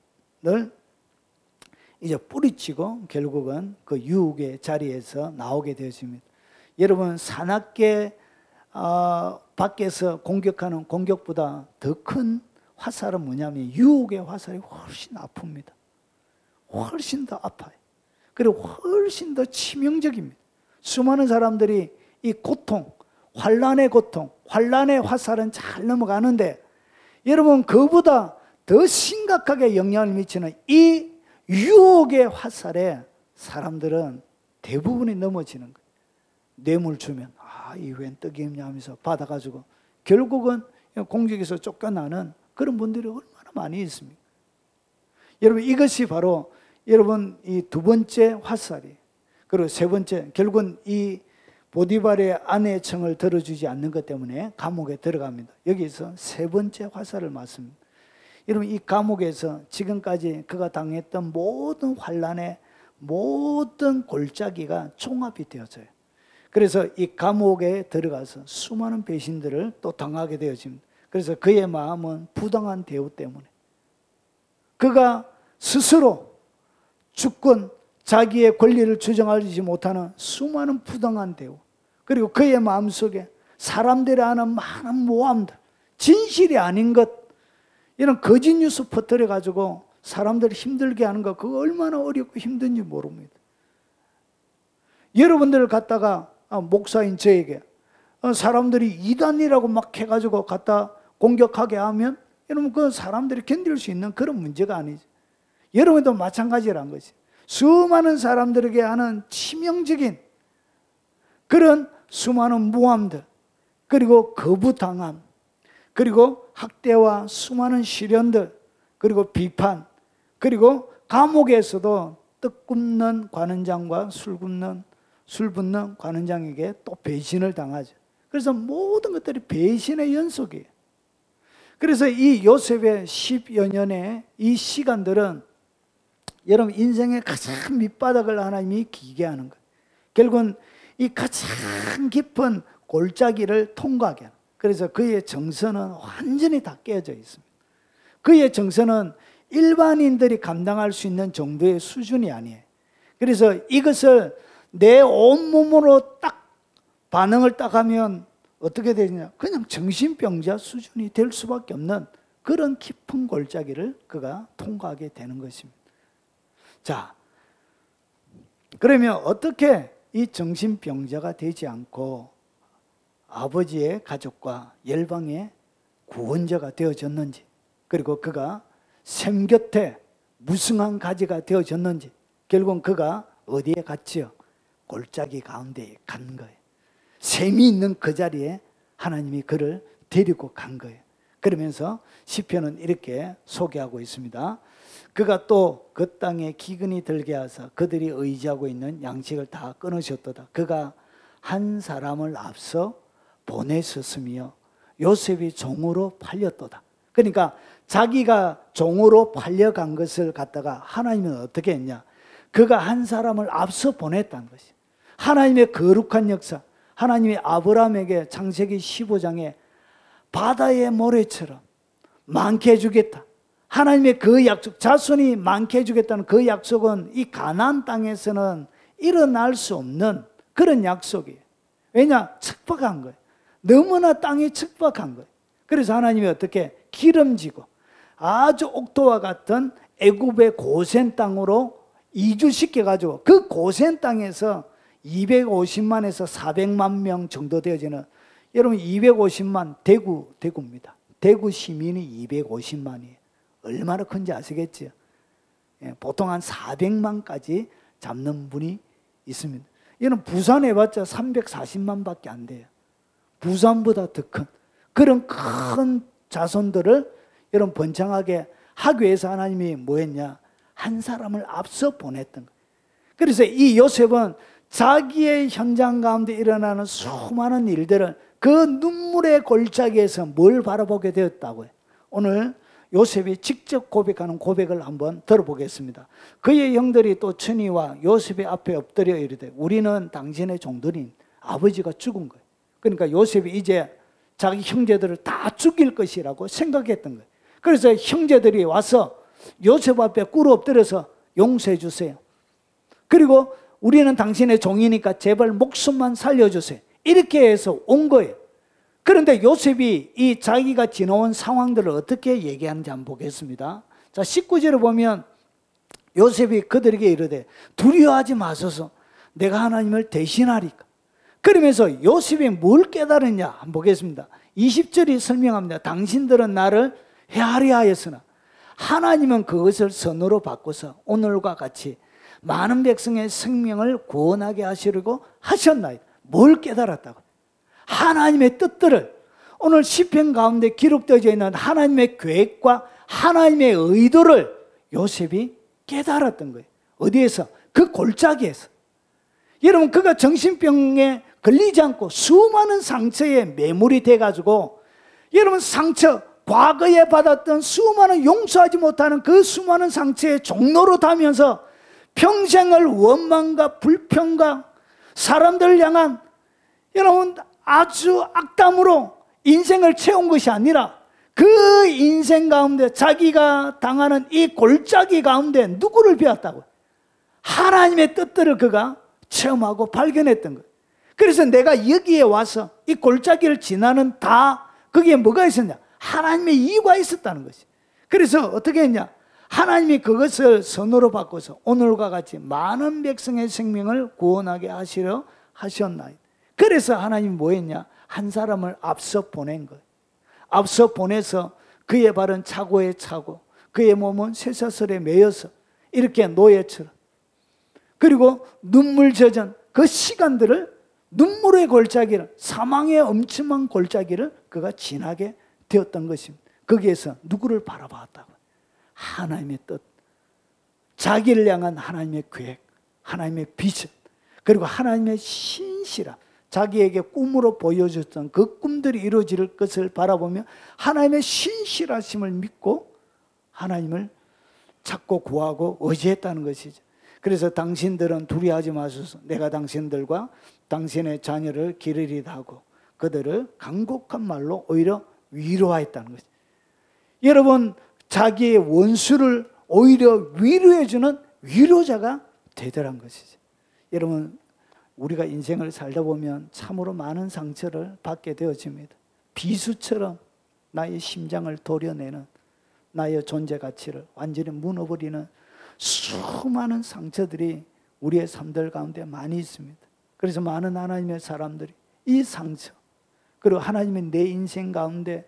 이제 뿌리치고 결국은 그 유혹의 자리에서 나오게 되었습니다. 여러분 사납게 밖에서 공격하는 공격보다 더 큰 화살은 뭐냐면 유혹의 화살이 훨씬 아픕니다. 훨씬 더 아파요. 그리고 훨씬 더 치명적입니다. 수많은 사람들이 이 고통, 환난의 고통, 환난의 화살은 잘 넘어가는데 여러분 그보다 더 심각하게 영향을 미치는 이 유혹의 화살에 사람들은 대부분이 넘어지는 거예요. 뇌물 주면 이웬 떡이 있냐 하면서 받아가지고 결국은 공직에서 쫓겨나는 그런 분들이 얼마나 많이 있습니까? 여러분 이것이 바로 여러분 이 두 번째 화살이, 그리고 세 번째, 결국은 이 보디발의 아내의 청을 들어주지 않는 것 때문에 감옥에 들어갑니다. 여기서 세 번째 화살을 맞습니다. 여러분 이 감옥에서 지금까지 그가 당했던 모든 환난의 모든 골짜기가 총합이 되어져요. 그래서 이 감옥에 들어가서 수많은 배신들을 또 당하게 되어집니다. 그래서 그의 마음은 부당한 대우 때문에 그가 스스로 주권, 자기의 권리를 주장하지 못하는 수많은 부당한 대우, 그리고 그의 마음속에 사람들이 하는 많은 모함들, 진실이 아닌 것, 이런 거짓 뉴스 퍼뜨려가지고 사람들을 힘들게 하는 거, 그거 얼마나 어렵고 힘든지 모릅니다. 여러분들을 갖다가 목사인 저에게 사람들이 이단이라고 막 해가지고 갖다 공격하게 하면 여러분 그 사람들이 견딜 수 있는 그런 문제가 아니죠. 여러분도 마찬가지라는 거지. 수많은 사람들에게 하는 치명적인 그런 수많은 모함들, 그리고 거부당함, 그리고 학대와 수많은 시련들, 그리고 비판, 그리고 감옥에서도 떡 굽는 관원장과 술 붓는 관원장에게 또 배신을 당하죠. 그래서 모든 것들이 배신의 연속이에요. 그래서 이 요셉의 10여 년의 이 시간들은 여러분 인생의 가장 밑바닥을 하나님이 기게 하는 거예요. 결국은 이 가장 깊은 골짜기를 통과하게 하는. 그래서 그의 정서는 완전히 다 깨어져 있습니다. 그의 정서는 일반인들이 감당할 수 있는 정도의 수준이 아니에요. 그래서 이것을 내 온몸으로 딱 반응을 딱 하면 어떻게 되느냐, 그냥 정신병자 수준이 될 수밖에 없는 그런 깊은 골짜기를 그가 통과하게 되는 것입니다. 자, 그러면 어떻게 이 정신병자가 되지 않고 아버지의 가족과 열방의 구원자가 되어졌는지, 그리고 그가 샘 곁에 무성한 가지가 되어졌는지, 결국은 그가 어디에 갔지요? 골짜기 가운데에 간 거예요. 샘이 있는 그 자리에 하나님이 그를 데리고 간 거예요. 그러면서 시편은 이렇게 소개하고 있습니다. 그가 또 그 땅에 기근이 들게 하사 그들이 의지하고 있는 양식을 다 끊으셨도다. 그가 한 사람을 앞서 보내셨으며 요셉이 종으로 팔렸도다. 그러니까 자기가 종으로 팔려간 것을 갖다가 하나님은 어떻게 했냐, 그가 한 사람을 앞서 보냈다는 것이 하나님의 거룩한 역사. 하나님이 아브라함에게 창세기 15장에 바다의 모래처럼 많게 해주겠다, 하나님의 그 약속, 자손이 많게 해주겠다는 그 약속은 이 가나안 땅에서는 일어날 수 없는 그런 약속이에요. 왜냐? 척박한 거예요. 너무나 땅이 척박한 거예요. 그래서 하나님이 어떻게 기름지고 아주 옥토와 같은 애굽의 고센 땅으로 이주시켜가지고 그 고센 땅에서 250만에서 400만 명 정도 되어지는, 여러분 250만 대구입니다. 대구 시민이 250만이에요. 얼마나 큰지 아시겠죠? 보통 한 400만까지 잡는 분이 있습니다. 이런 부산 해봤자 340만 밖에 안 돼요. 부산보다 더 큰 그런 큰 자손들을 여러분 번창하게 하기 위해서 하나님이 뭐 했냐? 한 사람을 앞서 보냈던 거예요. 그래서 이 요셉은 자기의 현장 가운데 일어나는 수많은 일들을 그 눈물의 골짜기에서 뭘 바라보게 되었다고요. 오늘 요셉이 직접 고백하는 고백을 한번 들어보겠습니다. 그의 형들이 또 천이와 요셉의 앞에 엎드려 이르되 우리는 당신의 종들인 아버지가 죽은 거예요. 그러니까 요셉이 이제 자기 형제들을 다 죽일 것이라고 생각했던 거예요. 그래서 형제들이 와서 요셉 앞에 꿇어 엎드려서 용서해 주세요. 그리고 우리는 당신의 종이니까 제발 목숨만 살려주세요. 이렇게 해서 온 거예요. 그런데 요셉이 이 자기가 지나온 상황들을 어떻게 얘기하는지 한번 보겠습니다. 자, 19절을 보면 요셉이 그들에게 이르되 두려워하지 마소서 내가 하나님을 대신하리까. 그러면서 요셉이 뭘 깨달았냐 한번 보겠습니다. 20절이 설명합니다. 당신들은 나를 헤아려 하였으나 하나님은 그것을 선으로 바꿔서 오늘과 같이 많은 백성의 생명을 구원하게 하시려고 하셨나이다. 뭘 깨달았다고? 하나님의 뜻들을, 오늘 시편 가운데 기록되어 있는 하나님의 계획과 하나님의 의도를 요셉이 깨달았던 거예요. 어디에서? 그 골짜기에서. 여러분, 그가 정신병에 걸리지 않고 수많은 상처에 매몰이 돼가지고, 여러분, 상처, 과거에 받았던 수많은 용서하지 못하는 그 수많은 상처의 종로로 다면서 평생을 원망과 불평과 사람들을 향한, 여러분, 아주 악담으로 인생을 채운 것이 아니라 그 인생 가운데 자기가 당하는 이 골짜기 가운데 누구를 배웠다고요? 하나님의 뜻들을 그가 체험하고 발견했던 거예요. 그래서 내가 여기에 와서 이 골짜기를 지나는 다 거기에 뭐가 있었냐? 하나님의 이유가 있었다는 것이. 그래서 어떻게 했냐? 하나님이 그것을 선으로 바꿔서 오늘과 같이 많은 백성의 생명을 구원하게 하시려 하셨나이다. 그래서 하나님이 뭐 했냐? 한 사람을 앞서 보낸 거예요. 앞서 보내서 그의 발은 차고에 차고 그의 몸은 쇠사슬에 매여서 이렇게 노예처럼, 그리고 눈물 젖은 그 시간들을, 눈물의 골짜기를, 사망의 엄청난 골짜기를 그가 지나게 되었던 것입니다. 거기에서 누구를 바라봤다고? 하나님의 뜻, 자기를 향한 하나님의 계획, 하나님의 비전, 그리고 하나님의 신실함, 자기에게 꿈으로 보여줬던 그 꿈들이 이루어질 것을 바라보며 하나님의 신실하심을 믿고 하나님을 찾고 구하고 의지했다는 것이죠. 그래서 당신들은 두려워하지 마소서 내가 당신들과 당신의 자녀를 기르리다 하고 그들을 간곡한 말로 오히려 위로하였다는 것이죠. 여러분, 자기의 원수를 오히려 위로해주는 위로자가 되더란 것이죠. 여러분, 우리가 인생을 살다 보면 참으로 많은 상처를 받게 되어집니다. 비수처럼 나의 심장을 도려내는, 나의 존재 가치를 완전히 무너버리는 수많은 상처들이 우리의 삶들 가운데 많이 있습니다. 그래서 많은 하나님의 사람들이 이 상처, 그리고 하나님의 내 인생 가운데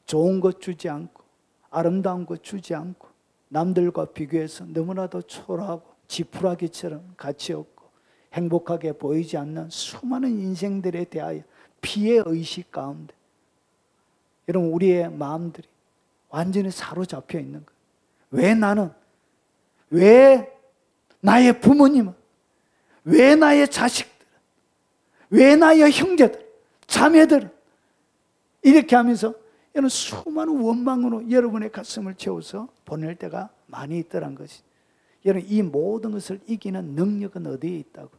좋은 것 주지 않고 아름다운 것 주지 않고 남들과 비교해서 너무나도 초라하고 지푸라기처럼 가치 없고 행복하게 보이지 않는 수많은 인생들에 대하여 피해의식 가운데 여러분, 우리의 마음들이 완전히 사로잡혀 있는 거예요. 왜 나는, 왜 나의 부모님은, 왜 나의 자식들, 왜 나의 형제들, 자매들은 이렇게 하면서 여러분 수많은 원망으로 여러분의 가슴을 채워서 보낼 때가 많이 있더란 것이. 여러분, 이 모든 것을 이기는 능력은 어디에 있다고?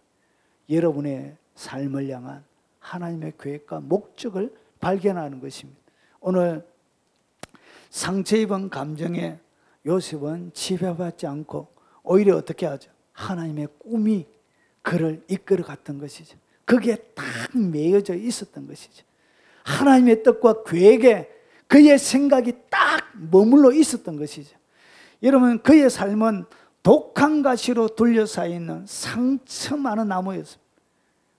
여러분의 삶을 향한 하나님의 계획과 목적을 발견하는 것입니다. 오늘 상처 입은 감정에 요셉은 지배받지 않고 오히려 어떻게 하죠? 하나님의 꿈이 그를 이끌어 갔던 것이죠. 거기에 딱 매여져 있었던 것이죠. 하나님의 뜻과 계획에 그의 생각이 딱 머물러 있었던 것이죠. 여러분, 그의 삶은 독한 가시로 둘러싸여 있는 상처 많은 나무였습니다.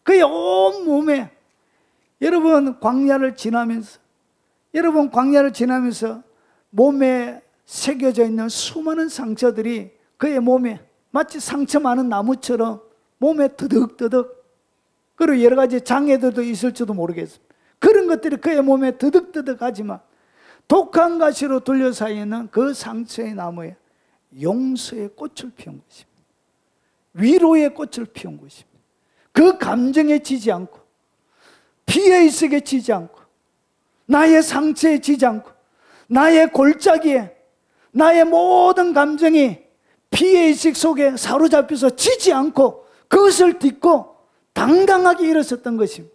그의 온 몸에, 여러분, 광야를 지나면서 몸에 새겨져 있는 수많은 상처들이 그의 몸에 마치 상처 많은 나무처럼 몸에 드득드득, 그리고 여러 가지 장애들도 있을지도 모르겠습니다. 그런 것들이 그의 몸에 드득드득하지만 독한 가시로 둘러싸여 있는 그 상처의 나무에 용서의 꽃을 피운 것입니다. 위로의 꽃을 피운 것입니다. 그 감정에 지지 않고, 피해의식에 지지 않고, 나의 상처에 지지 않고, 나의 골짜기에 나의 모든 감정이 피해의식 속에 사로잡혀서 지지 않고 그것을 딛고 당당하게 일어섰던 것입니다.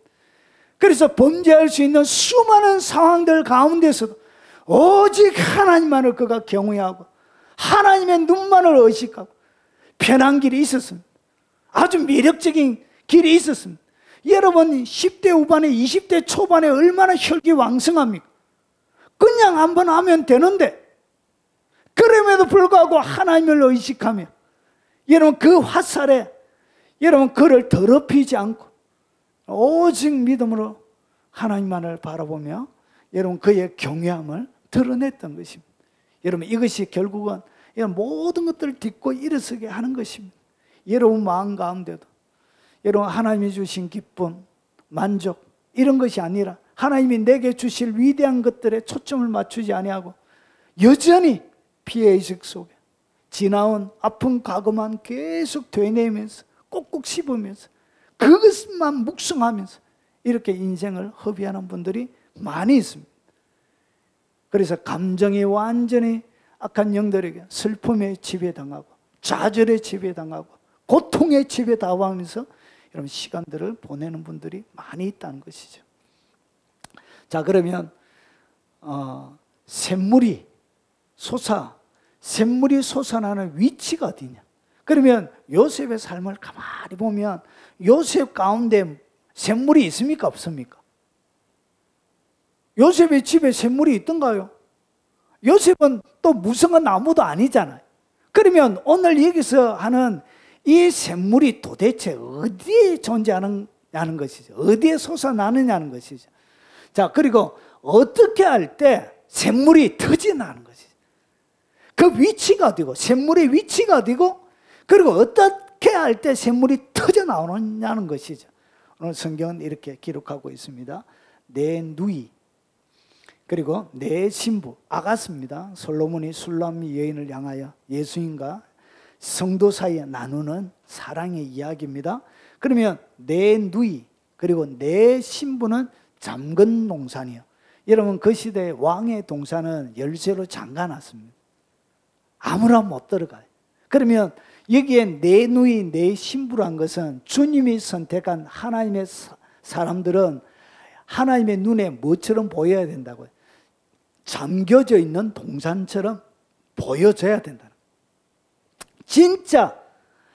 그래서 범죄할 수 있는 수많은 상황들 가운데서도 오직 하나님만을 그가 경외하고 하나님의 눈만을 의식하고 편한 길이 있었습니다. 아주 매력적인 길이 있었습니다. 여러분 10대 후반에 20대 초반에 얼마나 혈기왕성합니까? 그냥 한번 하면 되는데, 그럼에도 불구하고 하나님을 의식하며 여러분 그 화살에 여러분 그를 더럽히지 않고 오직 믿음으로 하나님만을 바라보며 여러분 그의 경외함을 드러냈던 것입니다. 여러분 이것이 결국은 이런 모든 것들을 딛고 일어서게 하는 것입니다. 여러분 마음 가운데도 여러분 하나님이 주신 기쁨, 만족 이런 것이 아니라 하나님이 내게 주실 위대한 것들에 초점을 맞추지 아니하고 여전히 피해의식 속에 지나온 아픈 과거만 계속 되뇌면서 꼭꼭 씹으면서 그것만 묵상하면서 이렇게 인생을 허비하는 분들이 많이 있습니다. 그래서 감정이 완전히 악한 영들에게 슬픔에 지배당하고 좌절에 지배당하고 고통에 지배당하면서 이런 시간들을 보내는 분들이 많이 있다는 것이죠. 자, 그러면 샘물이 솟아나는 위치가 어디냐? 그러면 요셉의 삶을 가만히 보면 요셉 가운데 샘물이 있습니까? 없습니까? 요셉의 집에 샘물이 있던가요? 요셉은 또 무성한 나무도 아니잖아요. 그러면 오늘 여기서 하는 이 샘물이 도대체 어디에 존재하느냐는 것이죠. 어디에 솟아나느냐는 것이죠. 자, 그리고 어떻게 할 때 샘물이 터져나는 것이죠. 그 위치가 어디고, 샘물의 위치가 어디고, 그리고 어떻게 할 때 샘물이 터져나오느냐는 것이죠. 오늘 성경은 이렇게 기록하고 있습니다. 내 누이, 그리고 내 신부 아가스입니다. 솔로몬이 술람 여인을 향하여 예수님과 성도 사이에 나누는 사랑의 이야기입니다. 그러면 내 누이 그리고 내 신부는 잠근 동산이요. 여러분 그 시대의 왕의 동산은 열쇠로 잠가놨습니다. 아무나 못 들어가요. 그러면 여기에 내 누이 내 신부란 것은 주님이 선택한 하나님의 사람들은 하나님의 눈에 뭐처럼 보여야 된다고요? 잠겨져 있는 동산처럼 보여져야 된다는 거예요. 진짜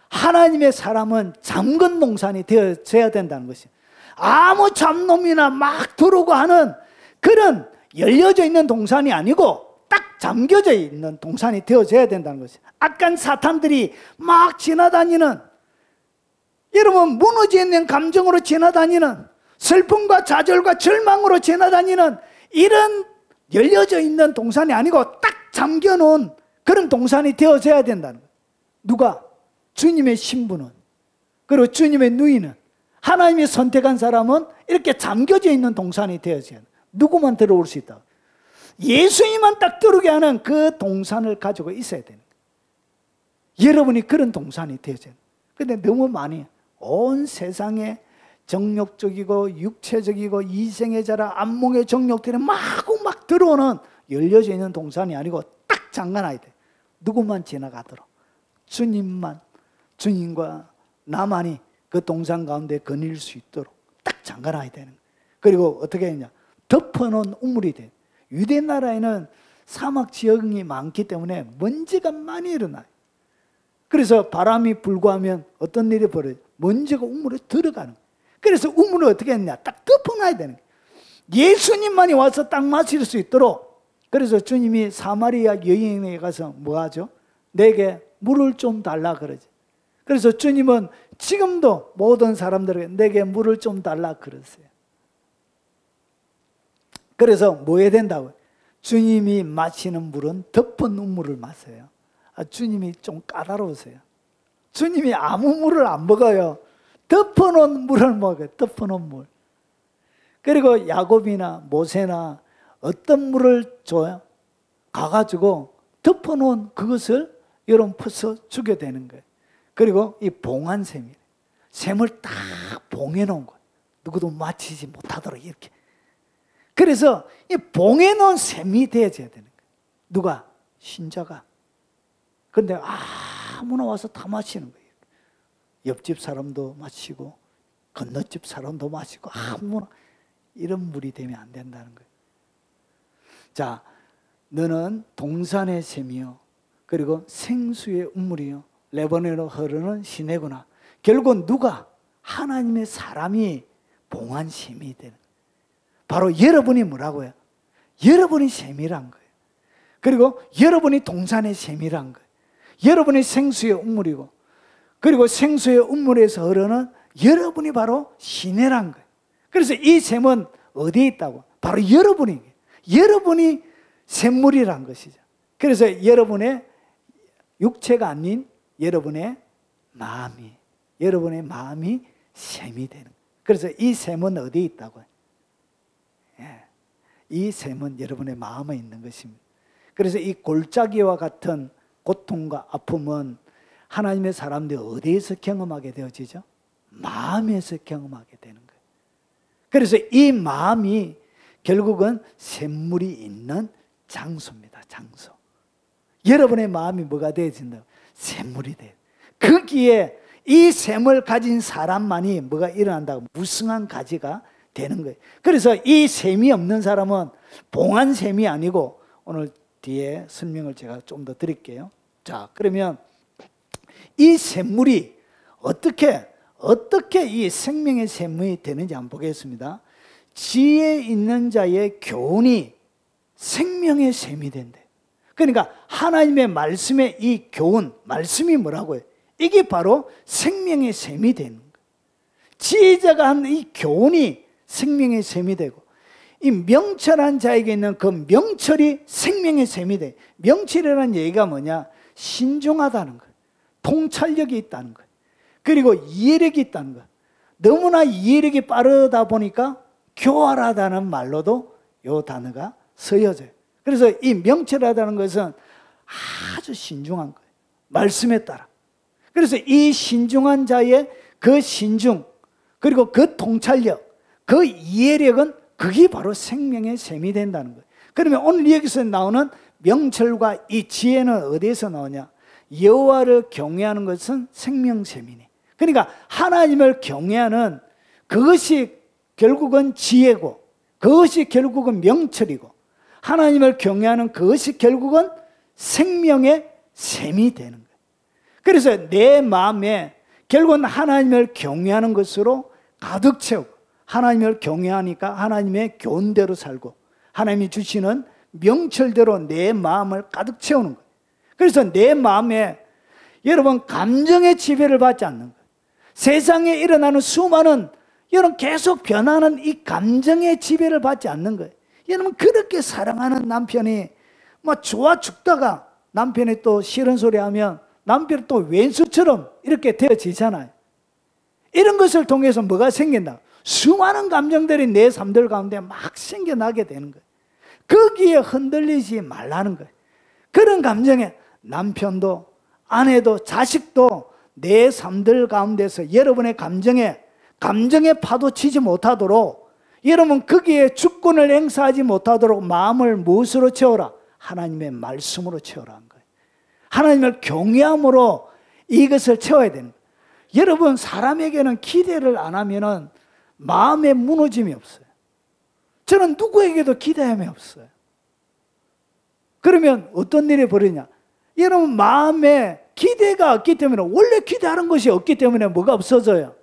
하나님의 사람은 잠근 동산이 되어져야 된다는 것이에요. 아무 잡놈이나 막 들어오고 하는 그런 열려져 있는 동산이 아니고 딱 잠겨져 있는 동산이 되어져야 된다는 것이에요. 악한 사탄들이 막 지나다니는, 여러분 무너져 있는 감정으로 지나다니는, 슬픔과 좌절과 절망으로 지나다니는 이런 열려져 있는 동산이 아니고 딱 잠겨놓은 그런 동산이 되어져야 된다는 거예요. 누가? 주님의 신부는, 그리고 주님의 누이는, 하나님이 선택한 사람은 이렇게 잠겨져 있는 동산이 되어져야 돼요. 누구만 들어올 수 있다? 예수님만 딱 들어오게 하는 그 동산을 가지고 있어야 되는 거예요. 여러분이 그런 동산이 되어져야 돼요. 그런데 너무 많이 온 세상에 정욕적이고 육체적이고 이생의 자라 안목의 정욕들이 마구 막 들어오는 열려져 있는 동산이 아니고 딱 잠가놔야 돼. 누구만 지나가도록 주님만, 주님과 나만이 그 동산 가운데 거닐 수 있도록 딱 잠가놔야 되는 거예요. 그리고 어떻게 했냐? 덮어놓은 우물이 돼. 유대 나라에는 사막 지역이 많기 때문에 먼지가 많이 일어나요. 그래서 바람이 불고 하면 어떤 일이 벌어져요? 먼지가 우물에 들어가는 거예요. 그래서 우물을 어떻게 했냐? 딱 덮어놔야 되는 거예요. 예수님만이 와서 딱 마실 수 있도록. 그래서 주님이 사마리아 여인에게 가서 뭐 하죠? 내게 물을 좀 달라 그러지. 그래서 주님은 지금도 모든 사람들에게 내게 물을 좀 달라 그러세요. 그래서 뭐 해야 된다고요? 주님이 마시는 물은 덮은 물을 마셔요. 주님이 좀 까다로우세요. 주님이 아무 물을 안 먹어요. 덮어놓은 물을 먹어요. 덮어놓은 물. 그리고 야곱이나 모세나 어떤 물을 줘요? 가가지고 덮어놓은 그것을 여러분 퍼서 주게 되는 거예요. 그리고 이 봉한 샘이에요. 샘을 딱 봉해놓은 거예요. 누구도 마치지 못하도록 이렇게. 그래서 이 봉해놓은 샘이 되어져야 되는 거예요. 누가? 신자가. 그런데 아무나 와서 다 마시는 거예요. 옆집 사람도 마시고 건너집 사람도 마시고 아무나. 이런 물이 되면 안 된다는 거예요. 자, 너는 동산의 샘이요 그리고 생수의 우물이요 레바논으로 흐르는 시내구나. 결국 누가? 하나님의 사람이 봉한 셈이 되는 거예요. 바로 여러분이 뭐라고요? 여러분이 셈이란 거예요. 그리고 여러분이 동산의 셈이란 거예요. 여러분이 생수의 운물이고, 그리고 생수의 운물에서 흐르는 여러분이 바로 시내란 거예요. 그래서 이 셈은 어디에 있다고? 바로 여러분이 샘물이란 것이죠. 그래서 여러분의 육체가 아닌 여러분의 마음이 셈이 되는 거예요. 그래서 이 셈은 어디에 있다고요? 이 셈은 여러분의 마음에 있는 것입니다. 그래서 이 골짜기와 같은 고통과 아픔은 하나님의 사람들이 어디에서 경험하게 되어지죠? 마음에서 경험하게 되는 거예요. 그래서 이 마음이 결국은 샘물이 있는 장소입니다. 장소. 여러분의 마음이 뭐가 되어진다고? 샘물이 돼요. 거기에 이 샘을 가진 사람만이 뭐가 일어난다고? 무성한 가지가 되는 거예요. 그래서 이 샘이 없는 사람은 봉한 샘이 아니고, 오늘 뒤에 설명을 제가 좀 더 드릴게요. 자, 그러면 이 샘물이 어떻게 이 생명의 샘물이 되는지 한번 보겠습니다. 지혜 있는 자의 교훈이 생명의 샘이 된대. 그러니까 하나님의 말씀의 이 교훈, 말씀이 뭐라고요? 이게 바로 생명의 샘이 되는 거예요. 지혜자가 한 이 교훈이 생명의 샘이 되고, 이 명철한 자에게 있는 그 명철이 생명의 샘이 돼. 명철이라는 얘기가 뭐냐? 신중하다는 거예요. 통찰력이 있다는 거예요. 그리고 이해력이 있다는 거예요. 너무나 이해력이 빠르다 보니까 교활하다는 말로도 이 단어가 쓰여져요. 그래서 이 명철하다는 것은 아주 신중한 거예요. 말씀에 따라. 그래서 이 신중한 자의 그 신중, 그리고 그 통찰력, 그 이해력은 그게 바로 생명의 샘이 된다는 거예요. 그러면 오늘 여기서 나오는 명철과 이 지혜는 어디에서 나오냐? 여호와를 경외하는 것은 생명샘이니. 그러니까 하나님을 경외하는 그것이 결국은 지혜고, 그것이 결국은 명철이고, 하나님을 경외하는 그것이 결국은 생명의 샘이 되는 거예요. 그래서 내 마음에 결국은 하나님을 경외하는 것으로 가득 채우고, 하나님을 경외하니까 하나님의 교훈대로 살고, 하나님이 주시는 명철대로 내 마음을 가득 채우는 거예요. 그래서 내 마음에 여러분 감정의 지배를 받지 않는 거예요. 세상에 일어나는 수많은 여러분 계속 변하는 이 감정의 지배를 받지 않는 거예요. 여러분 그렇게 사랑하는 남편이 막 좋아 죽다가 남편이 또 싫은 소리 하면 남편이 또 왼수처럼 이렇게 되어지잖아요. 이런 것을 통해서 뭐가 생긴다? 수많은 감정들이 내 삶들 가운데 막 생겨나게 되는 거예요. 거기에 흔들리지 말라는 거예요. 그런 감정에 남편도 아내도 자식도 내 삶들 가운데서 여러분의 감정에 파도 치지 못하도록, 여러분 거기에 주권을 행사하지 못하도록 마음을 무엇으로 채워라? 하나님의 말씀으로 채워라 한 거예요. 하나님을 경외함으로 이것을 채워야 되는 거예요. 여러분 사람에게는 기대를 안 하면은 마음에 무너짐이 없어요. 저는 누구에게도 기대함이 없어요. 그러면 어떤 일이 벌어지냐? 여러분 마음에 기대가 없기 때문에, 원래 기대하는 것이 없기 때문에 뭐가 없어져요?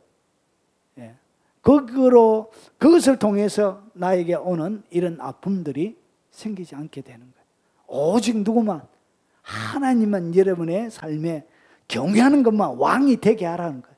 예. 그것을 통해서 나에게 오는 이런 아픔들이 생기지 않게 되는 거예요. 오직 누구만? 하나님만 여러분의 삶에 경외하는 것만 왕이 되게 하라는 거예요.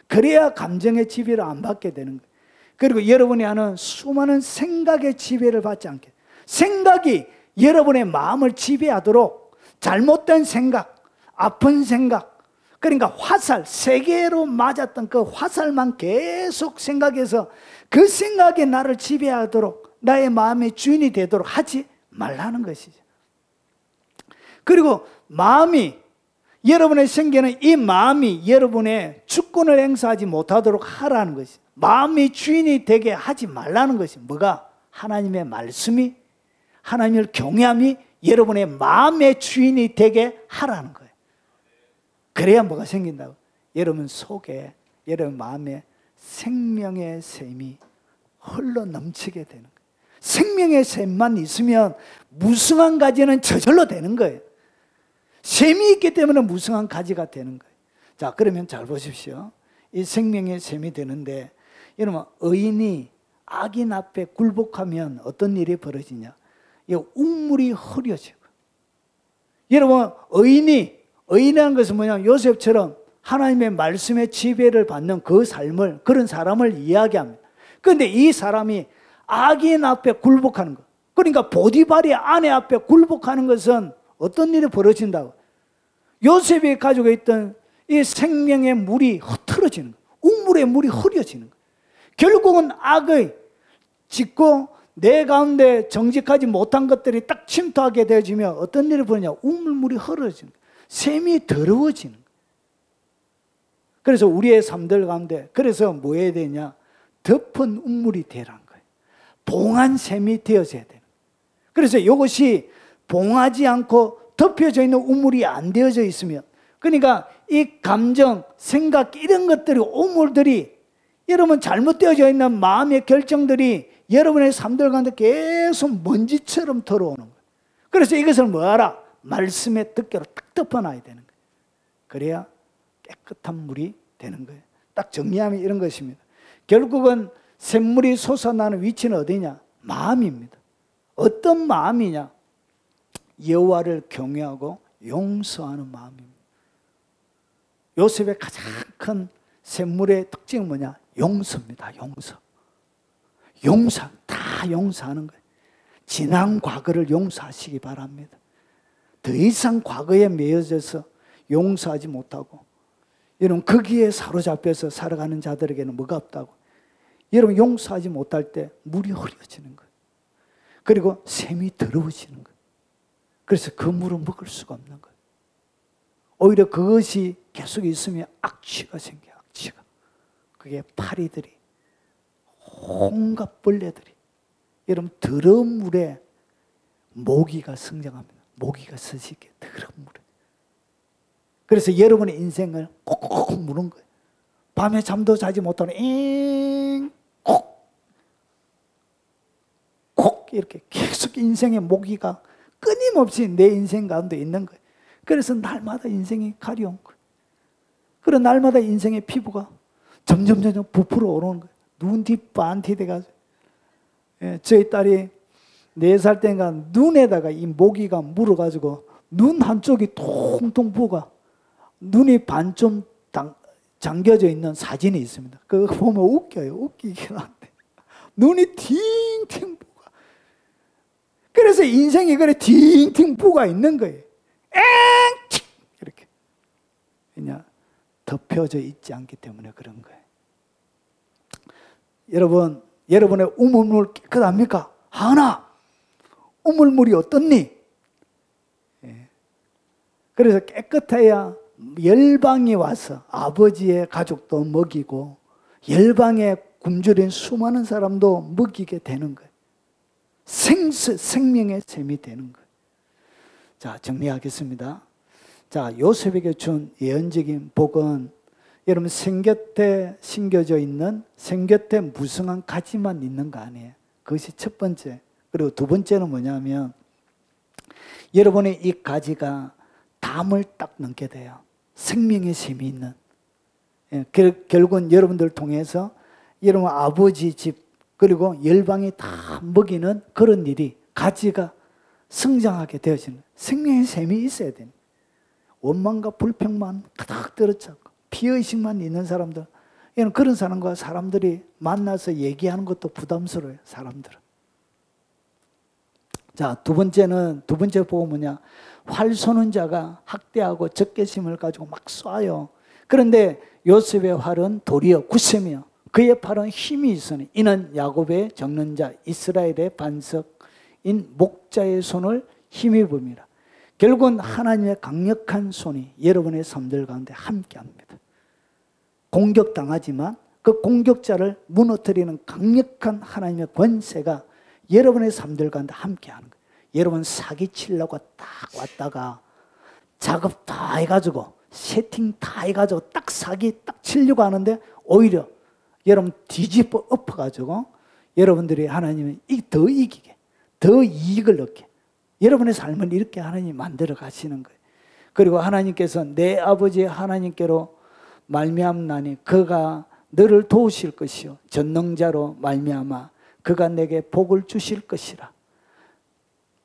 그래야 감정의 지배를 안 받게 되는 거예요. 그리고 여러분이 하는 수많은 생각의 지배를 받지 않게, 생각이 여러분의 마음을 지배하도록 잘못된 생각, 아픈 생각, 그러니까 화살, 세계로 맞았던 그 화살만 계속 생각해서 그 생각이 나를 지배하도록, 나의 마음의 주인이 되도록 하지 말라는 것이죠. 그리고 마음이, 여러분의 생기는 이 마음이 여러분의 주권을 행사하지 못하도록 하라는 것이죠. 마음이 주인이 되게 하지 말라는 것이 뭐가? 하나님의 말씀이, 하나님을 경외함이 여러분의 마음의 주인이 되게 하라는 거예요. 그래야 뭐가 생긴다고? 여러분 속에, 여러분 마음에 생명의 샘이 흘러 넘치게 되는 거예요. 생명의 샘만 있으면 무성한 가지는 저절로 되는 거예요. 샘이 있기 때문에 무성한 가지가 되는 거예요. 자, 그러면 잘 보십시오. 이 생명의 샘이 되는데, 여러분, 의인이 악인 앞에 굴복하면 어떤 일이 벌어지냐? 이 우물이 흐려지고. 여러분, 의인이라는 것은 뭐냐? 요셉처럼 하나님의 말씀의 지배를 받는 그 삶을, 그런 사람을 이야기합니다. 그런데 이 사람이 악인 앞에 굴복하는 것. 그러니까 보디발의 아내 앞에 굴복하는 것은 어떤 일이 벌어진다고? 요셉이 가지고 있던 이 생명의 물이 흐트러지는 거예요. 우물의 물이 흐려지는 거예요. 결국은 악의 짓고 내 가운데 정직하지 못한 것들이 딱 침투하게 되어지면 어떤 일이 벌어지냐? 우물물이 흐려지는 거예요. 샘이 더러워지는 거예요. 그래서 우리의 삶들 가운데 그래서 뭐 해야 되냐? 덮은 우물이 되라는 거예요. 봉한 샘이 되어져야 되는 거예요. 그래서 이것이 봉하지 않고 덮여져 있는 우물이 안 되어져 있으면, 그러니까 이 감정, 생각 이런 것들이, 우물들이 여러분 잘못되어져 있는 마음의 결정들이 여러분의 삶들 가운데 계속 먼지처럼 들어오는 거예요. 그래서 이것을 뭐하라? 말씀의 덮개로 딱 덮어놔야 되는 거예요. 그래야 깨끗한 물이 되는 거예요. 딱 정리하면 이런 것입니다. 결국은 샘물이 솟아나는 위치는 어디냐? 마음입니다. 어떤 마음이냐? 여호와를 경외하고 용서하는 마음입니다. 요셉의 가장 큰 샘물의 특징은 뭐냐? 용서입니다. 용서. 다 용서하는 거예요. 지난 과거를 용서하시기 바랍니다. 더 이상 과거에 매여져서 용서하지 못하고, 여러분 거기에 사로잡혀서 살아가는 자들에게는 뭐가 없다고? 여러분 용서하지 못할 때 물이 흐려지는 거예요. 그리고 샘이 더러워지는 거예요. 그래서 그 물은 먹을 수가 없는 거예요. 오히려 그것이 계속 있으면 악취가 생겨요. 악취가. 그게 파리들이, 온갖 벌레들이, 여러분 더러운 물에 모기가 성장합니다. 모기가 서식해, 더러운 물에. 그래서 여러분의 인생을 콕콕 무는 거예요. 밤에 잠도 자지 못하는 콕 이렇게 계속 인생의 모기가 끊임없이 내 인생 가운데 있는 거예요. 그래서 날마다 인생이 가려운 거예요. 그런 날마다 인생의 피부가 점점 부풀어 오르는 거예요. 눈이 반티 돼가지고. 저희 딸이 4살 때인가 눈에다가 이 모기가 물어가지고 눈 한쪽이 통통 부어가 눈이 반 좀 잠겨져 있는 사진이 있습니다. 그거 보면 웃겨요. 웃기긴 한데. 눈이 팅팅 부어가. 그래서 인생이 그래 팅팅 부어가 있는 거예요. 엥! 이렇게. 그냥 덮여져 있지 않기 때문에 그런 거예요. 여러분, 여러분의 우물물 깨끗합니까? 하나, 우물물이 어떻니? 그래서 깨끗해야 열방이 와서 아버지의 가족도 먹이고 열방에 굶주린 수많은 사람도 먹이게 되는 거예요. 생명의 샘이 되는 거예요. 자, 정리하겠습니다. 자, 요셉에게 준 예언적인 복은 여러분 생곁에 심겨져 있는, 생곁에 무성한 가지만 있는 거 아니에요. 그것이 첫 번째. 그리고 두 번째는 뭐냐면 여러분의 이 가지가 담을 딱 넘게 돼요. 생명의 샘이 있는. 결국은 여러분들 통해서 여러분 아버지 집 그리고 열방이 다 먹이는 그런 일이, 가지가 성장하게 되어지는 생명의 샘이 있어야 됩니다. 원망과 불평만 가득 들어찼고 피의식만 있는 사람들, 그런 사람과 사람들이 만나서 얘기하는 것도 부담스러워요. 사람들은. 자, 두 번째 보고 뭐냐? 활 쏘는 자가 학대하고 적개심을 가지고 막 쏴요. 그런데 요셉의 활은 도리어 굳셈이요. 그의 팔은 힘이 있으니 이는 야곱의 적는 자 이스라엘의 반석인 목자의 손을 힘입음이라. 결국은 하나님의 강력한 손이 여러분의 삶들 가운데 함께합니다. 공격당하지만 그 공격자를 무너뜨리는 강력한 하나님의 권세가 여러분의 삶들 가운데 함께하는 거예요. 여러분 사기치려고 딱 왔다가 작업 다 해가지고 세팅 다 해가지고 딱 사기 딱 치려고 하는데 오히려 여러분 뒤집어 엎어가지고 여러분들이 하나님은 더 이기게, 더 이익을 얻게, 여러분의 삶을 이렇게 하나님이 만들어 가시는 거예요. 그리고 하나님께서 내 아버지 하나님께로 말미암나니 그가 너를 도우실 것이요 전능자로 말미암아 그가 내게 복을 주실 것이라.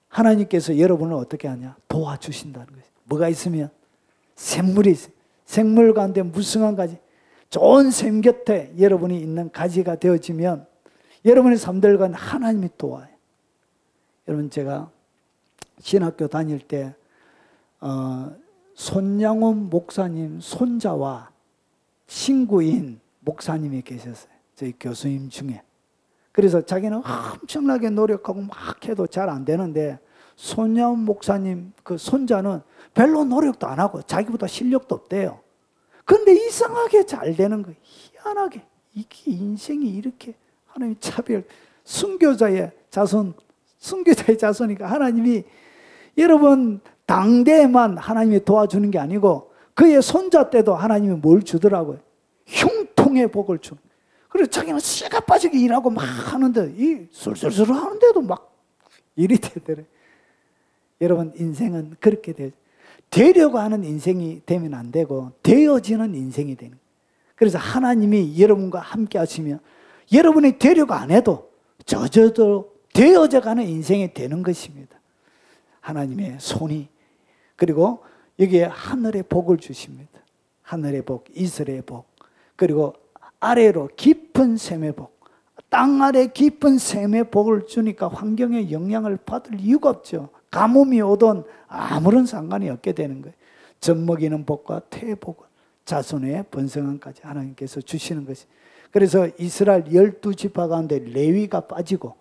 하나님께서 여러분을 어떻게 하냐? 도와주신다는 거예요. 뭐가 있으면? 샘물이 있어요. 샘물 가운데 무성한 가지, 좋은 샘 곁에 여러분이 있는 가지가 되어지면 여러분의 삶들과 하나님이 도와요. 여러분, 제가 신학교 다닐 때 손양원 목사님 손자와 친구인 목사님이 계셨어요. 저희 교수님 중에. 그래서 자기는 엄청나게 노력하고 막 해도 잘 안 되는데 손양원 목사님 그 손자는 별로 노력도 안 하고 자기보다 실력도 없대요. 그런데 이상하게 잘 되는 거예요. 희한하게. 이게 인생이 이렇게 하나님이 차별, 순교자의 자손이니까 하나님이 여러분 당대에만 하나님이 도와주는 게 아니고 그의 손자 때도 하나님이 뭘 주더라고요. 흉통의 복을 주는. 그래서 자기는 쇠가 빠지게 일하고 막 하는데 이 술술술 하는데도 막 일이 되더래. 여러분, 인생은 그렇게 돼요. 되려고 하는 인생이 되면 안 되고 되어지는 인생이 되는 거예요. 그래서 하나님이 여러분과 함께 하시면 여러분이 되려고 안 해도 저절로 되어져가는 인생이 되는 것입니다. 하나님의 손이. 그리고 여기에 하늘의 복을 주십니다. 하늘의 복, 이스라엘의 복, 그리고 아래로 깊은 샘의 복, 땅 아래 깊은 샘의 복을 주니까 환경에 영향을 받을 이유가 없죠. 가뭄이 오든 아무런 상관이 없게 되는 거예요. 젖먹이는 복과 태의 복을 자손의 번성함까지 하나님께서 주시는 것이. 그래서 이스라엘 12지파 가운데 레위가 빠지고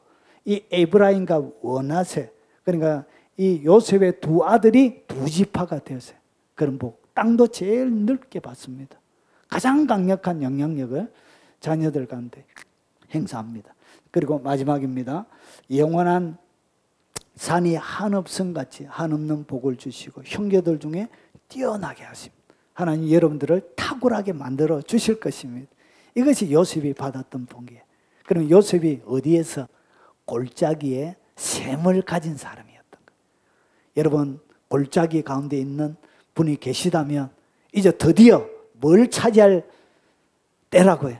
이 에브라임과 원하세, 그러니까 이 요셉의 두 아들이 두 지파가 되었어요. 그런 복. 땅도 제일 넓게 받습니다. 가장 강력한 영향력을 자녀들 가운데 행사합니다. 그리고 마지막입니다. 영원한 산이 한없음같이 한없는 복을 주시고 형제들 중에 뛰어나게 하십니다. 하나님 여러분들을 탁월하게 만들어 주실 것입니다. 이것이 요셉이 받았던 복이에요. 그럼 요셉이 어디에서? 골짜기에 샘을 가진 사람이었던 거예요. 여러분, 골짜기 가운데 있는 분이 계시다면 이제 드디어 뭘 차지할 때라고요?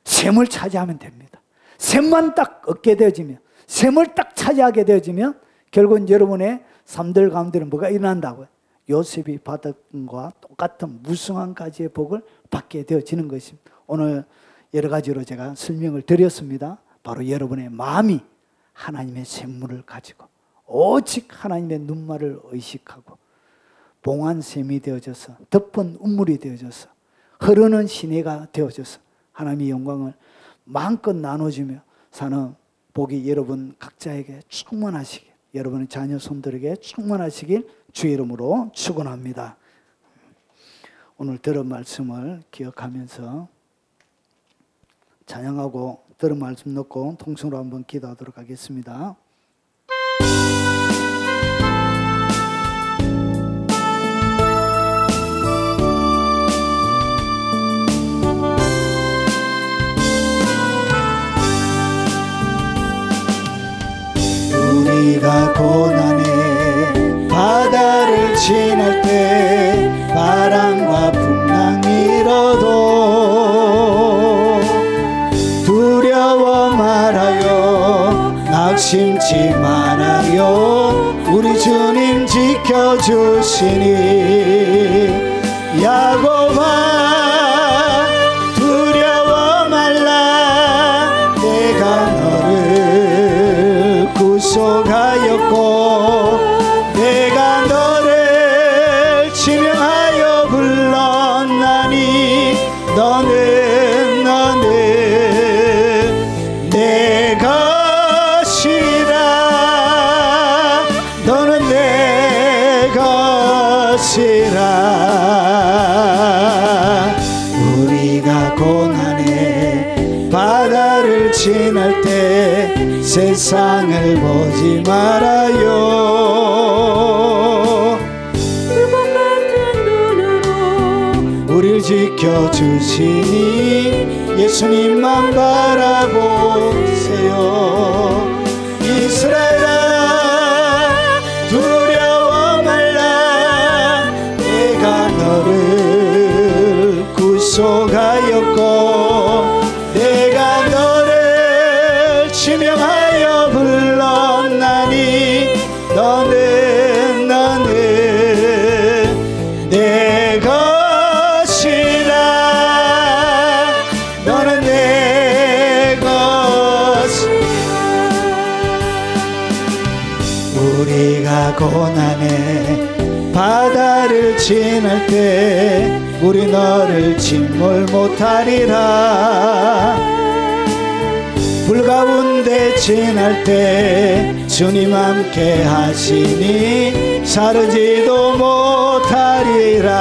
샘을 차지하면 됩니다. 샘만 딱 얻게 되어지면, 샘을 딱 차지하게 되어지면 결국은 여러분의 삶들 가운데는 뭐가 일어난다고요? 요셉이 받은 것과 똑같은 무성한 가지의 복을 받게 되어지는 것입니다. 오늘 여러 가지로 제가 설명을 드렸습니다. 바로 여러분의 마음이 하나님의 샘물을 가지고 오직 하나님의 눈말을 의식하고 봉한 샘이 되어져서 덮은 운물이 되어져서 흐르는 시내가 되어져서 하나님의 영광을 마음껏 나눠주며 사는 복이 여러분 각자에게 충만하시길, 여러분의 자녀 손들에게 충만하시길 주의 이름으로 축원합니다. 오늘 들은 말씀을 기억하면서 찬양하고 들은 말씀 넣고 통성으로 한번 기도하도록 하겠습니다. 우리가 고난의 바다를 지날 때 바람과 풍랑이 일어도 두려워 말아요, 낙심치 말아요. 우리 주님 지켜주시니 야곱아 두려워 말라, 내가 너를 구속하였고 내가 너를 지명하여 불렀나니 너는 내 것이라, 너는 내 것이라. 우리가 고난의 바다를 지날 때 세상을 보지 말아요. 불꽃 같은 눈으로 우리를 지켜주시니 예수님만 바라보세요. 이스라엘아 두려워 말라, 내가 너를 구속하였고 고난의 바다를 지날 때 우리 너를 침몰 못하리라. 불 가운데 지날 때 주님 함께 하시니 사르지도 못하리라.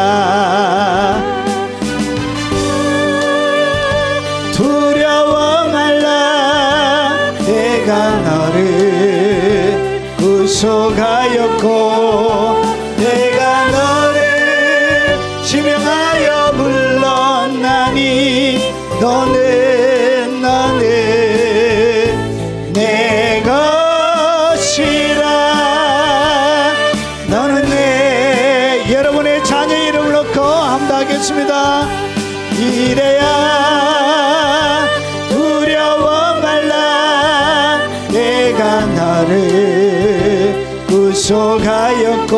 두려워 말라. 내가 너를 구속하였고 내가 너를 지명하여 불렀나니 너는 내 것이라. 너는 내 여러분의 자녀 이름을 넣고 함께하겠습니다. 이래야 두려워 말라. 내가 너를 구속하였고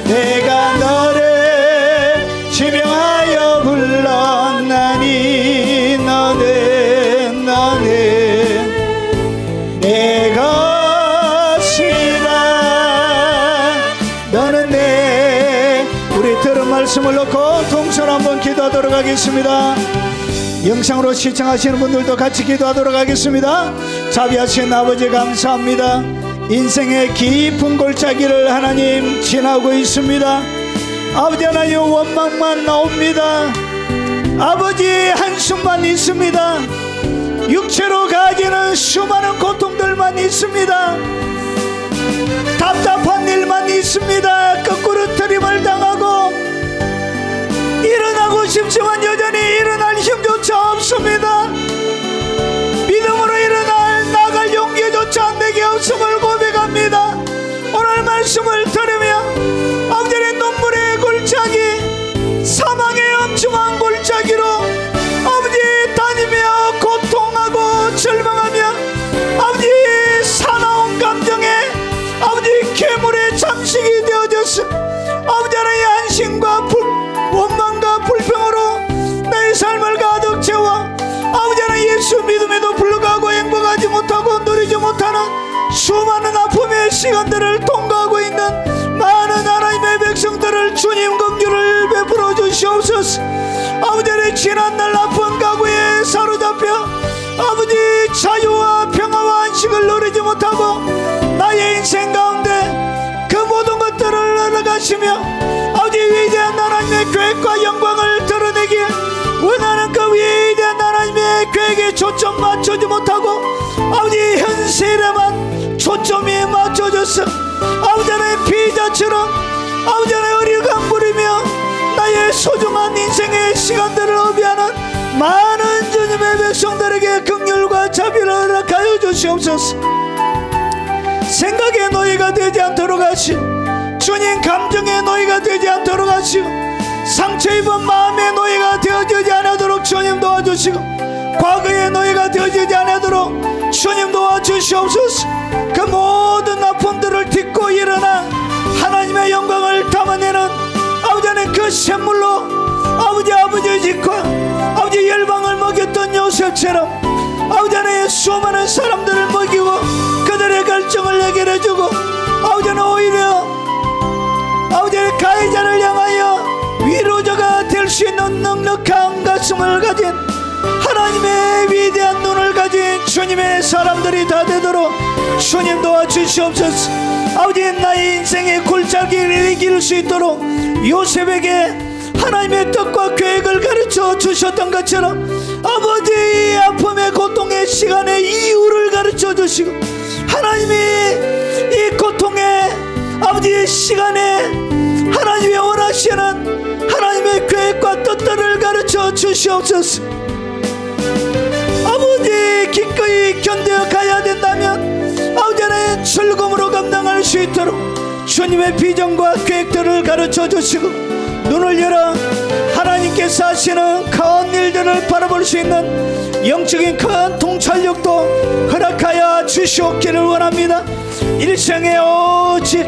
내가 너를 지명하여 불렀나니 너는 내 것이라. 너는 내. 우리 들은 말씀을 놓고 동서로 한번 기도하도록 하겠습니다. 영상으로 시청하시는 분들도 같이 기도하도록 하겠습니다. 자비하신 아버지 감사합니다. 인생의 깊은 골짜기를 하나님 지나고 있습니다. 아버지 하나님 원망만 나옵니다. 아버지 한숨만 있습니다. 육체로 가지는 수많은 고통들만 있습니다. 답답한 일만 있습니다. 거꾸로 트림을 당하고 일어나고 싶지만 여전히 일어날 힘조차 없습니다. 믿음으로 나갈 용기조차 내게 없음을 고백합니다. 오늘 말씀을 들으며 아버지의 눈물의 골짜기, 사망의 엄청난 골짜기로 아버지 다니며 고통하고 절망하며 아버지 사나운 감정에 아버지 괴물의 장식이 되어졌어. 아버지 하나의 안심과 원망과 불평으로 내 삶을 가득 채워 아버지 하나님 예수 믿음에도 불구하고 행복하지 못하고 누리지 못하는 수많은 아픔의 시간들을 통과하고 있는 많은 하나님의 백성들을 주님 긍휼을 베풀어 주시옵소서. 아버지 하나님 지난날 아픈 가구에 사로잡혀 아버지 자유와 평화와 안식을 누리지 못하고 나의 인생 가운데 그 모든 것들을 날아가시며 아버지 위대한 하나님의 계획과 영광을 드러내길 원하는 그 위대한 하나님의 계획에 초점 맞추지 못하고 아버지 현실에만 초점이 맞춰졌어. 아버지 하나님 피자처럼 아버지 하나님 어리광 부리며 나의 소중한 인생의 시간들을 허비하는 많은 주님의 백성들에게 긍휼과 자비를 허락하여 주시옵소서. 생각의 노예가 되지 않도록 하시오. 주님 감정의 노예가 되지 않도록 하시오. 상처 입은 마음의 노예가 되어지지 않도록 주님 도와주시고 과거의 노예가 되어지지 않도록 주님 도와주시옵소서. 그 모든 아픔들을 딛고 일어나 하나님의 영광을 담아내는 아버지 하나님 그 샘물로 아버지의 집과 아버지 열방을 먹였던 요셉처럼 아버지 하나님 수많은 사람들을 먹이고 그들의 결정을 해결해주고 아버지 하나님 오히려 아버지 하나님 가해자를 향하여 위로자가 될 수 있는 넉넉한 가슴을 가진 하나님의 위대한 눈을 가진 주님의 사람들이 다 되도록 주님 도와주시옵소서. 아버지 나의 인생의 골짜기를 이길 수 있도록 요셉에게 하나님의 뜻과 계획을 가르쳐 주셨던 것처럼 아버지 아픔의 고통의 시간에 이유를 가르쳐 주시고 하나님이 이 고통의 아버지의 시간에 하나님이 원하시는 하나님의 계획과 뜻들을 가르쳐 주시옵소서. 아버지 기꺼이 견뎌 가야 된다면 아버지 하나님 즐거움으로 감당할 수 있도록 주님의 비전과 계획들을 가르쳐 주시고 눈을 열어 하나님께서 하시는 큰 일들을 바라볼 수 있는 영적인 큰 통찰력도 허락하여 주시옵기를 원합니다. 일생에 오직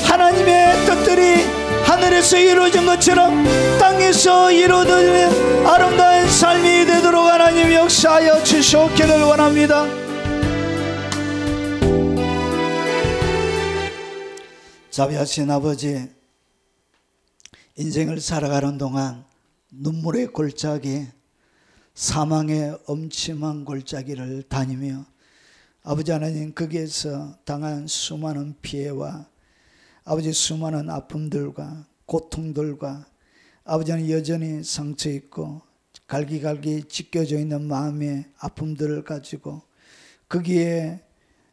하나님의 뜻들이 하늘에서 이루어진 것처럼 땅에서 이루어지는 아름다운 삶이 되도록 하나님 역사하여 주시옵기를 원합니다. 자비하신 아버지, 인생을 살아가는 동안 눈물의 골짜기, 사망의 엄침한 골짜기를 다니며 아버지 하나님, 거기에서 당한 수많은 피해와 아버지 수많은 아픔들과 고통들과 아버지는 여전히 상처 있고 갈기갈기 찢겨져 있는 마음의 아픔들을 가지고 거기에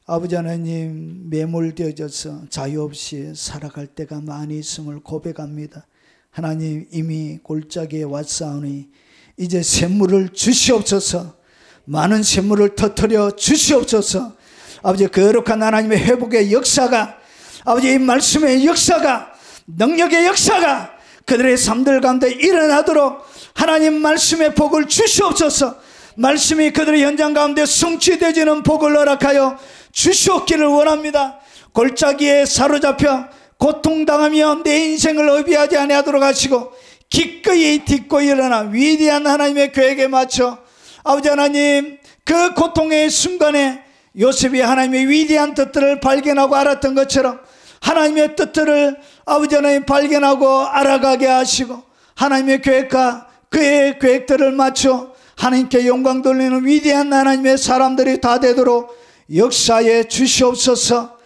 아버지 하나님 매몰되어져서 자유 없이 살아갈 때가 많이 있음을 고백합니다. 하나님, 이미 골짜기에 왔사오니 이제 샘물을 주시옵소서. 많은 샘물을 터뜨려 주시옵소서. 아버지, 거룩한 하나님의 회복의 역사가, 아버지 이 말씀의 역사가, 능력의 역사가 그들의 삶들 가운데 일어나도록 하나님 말씀의 복을 주시옵소서. 말씀이 그들의 현장 가운데 성취되지는 복을 허락하여 주시옵기를 원합니다. 골짜기에 사로잡혀 고통당하며 내 인생을 의비하지 아니하도록 하시고 기꺼이 딛고 일어나 위대한 하나님의 계획에 맞춰 아버지 하나님, 그 고통의 순간에 요셉이 하나님의 위대한 뜻들을 발견하고 알았던 것처럼 하나님의 뜻들을 아버지 하나님 발견하고 알아가게 하시고 하나님의 계획과 그의 계획들을 맞춰 하나님께 영광 돌리는 위대한 하나님의 사람들이 다 되도록 역사에 주시옵소서.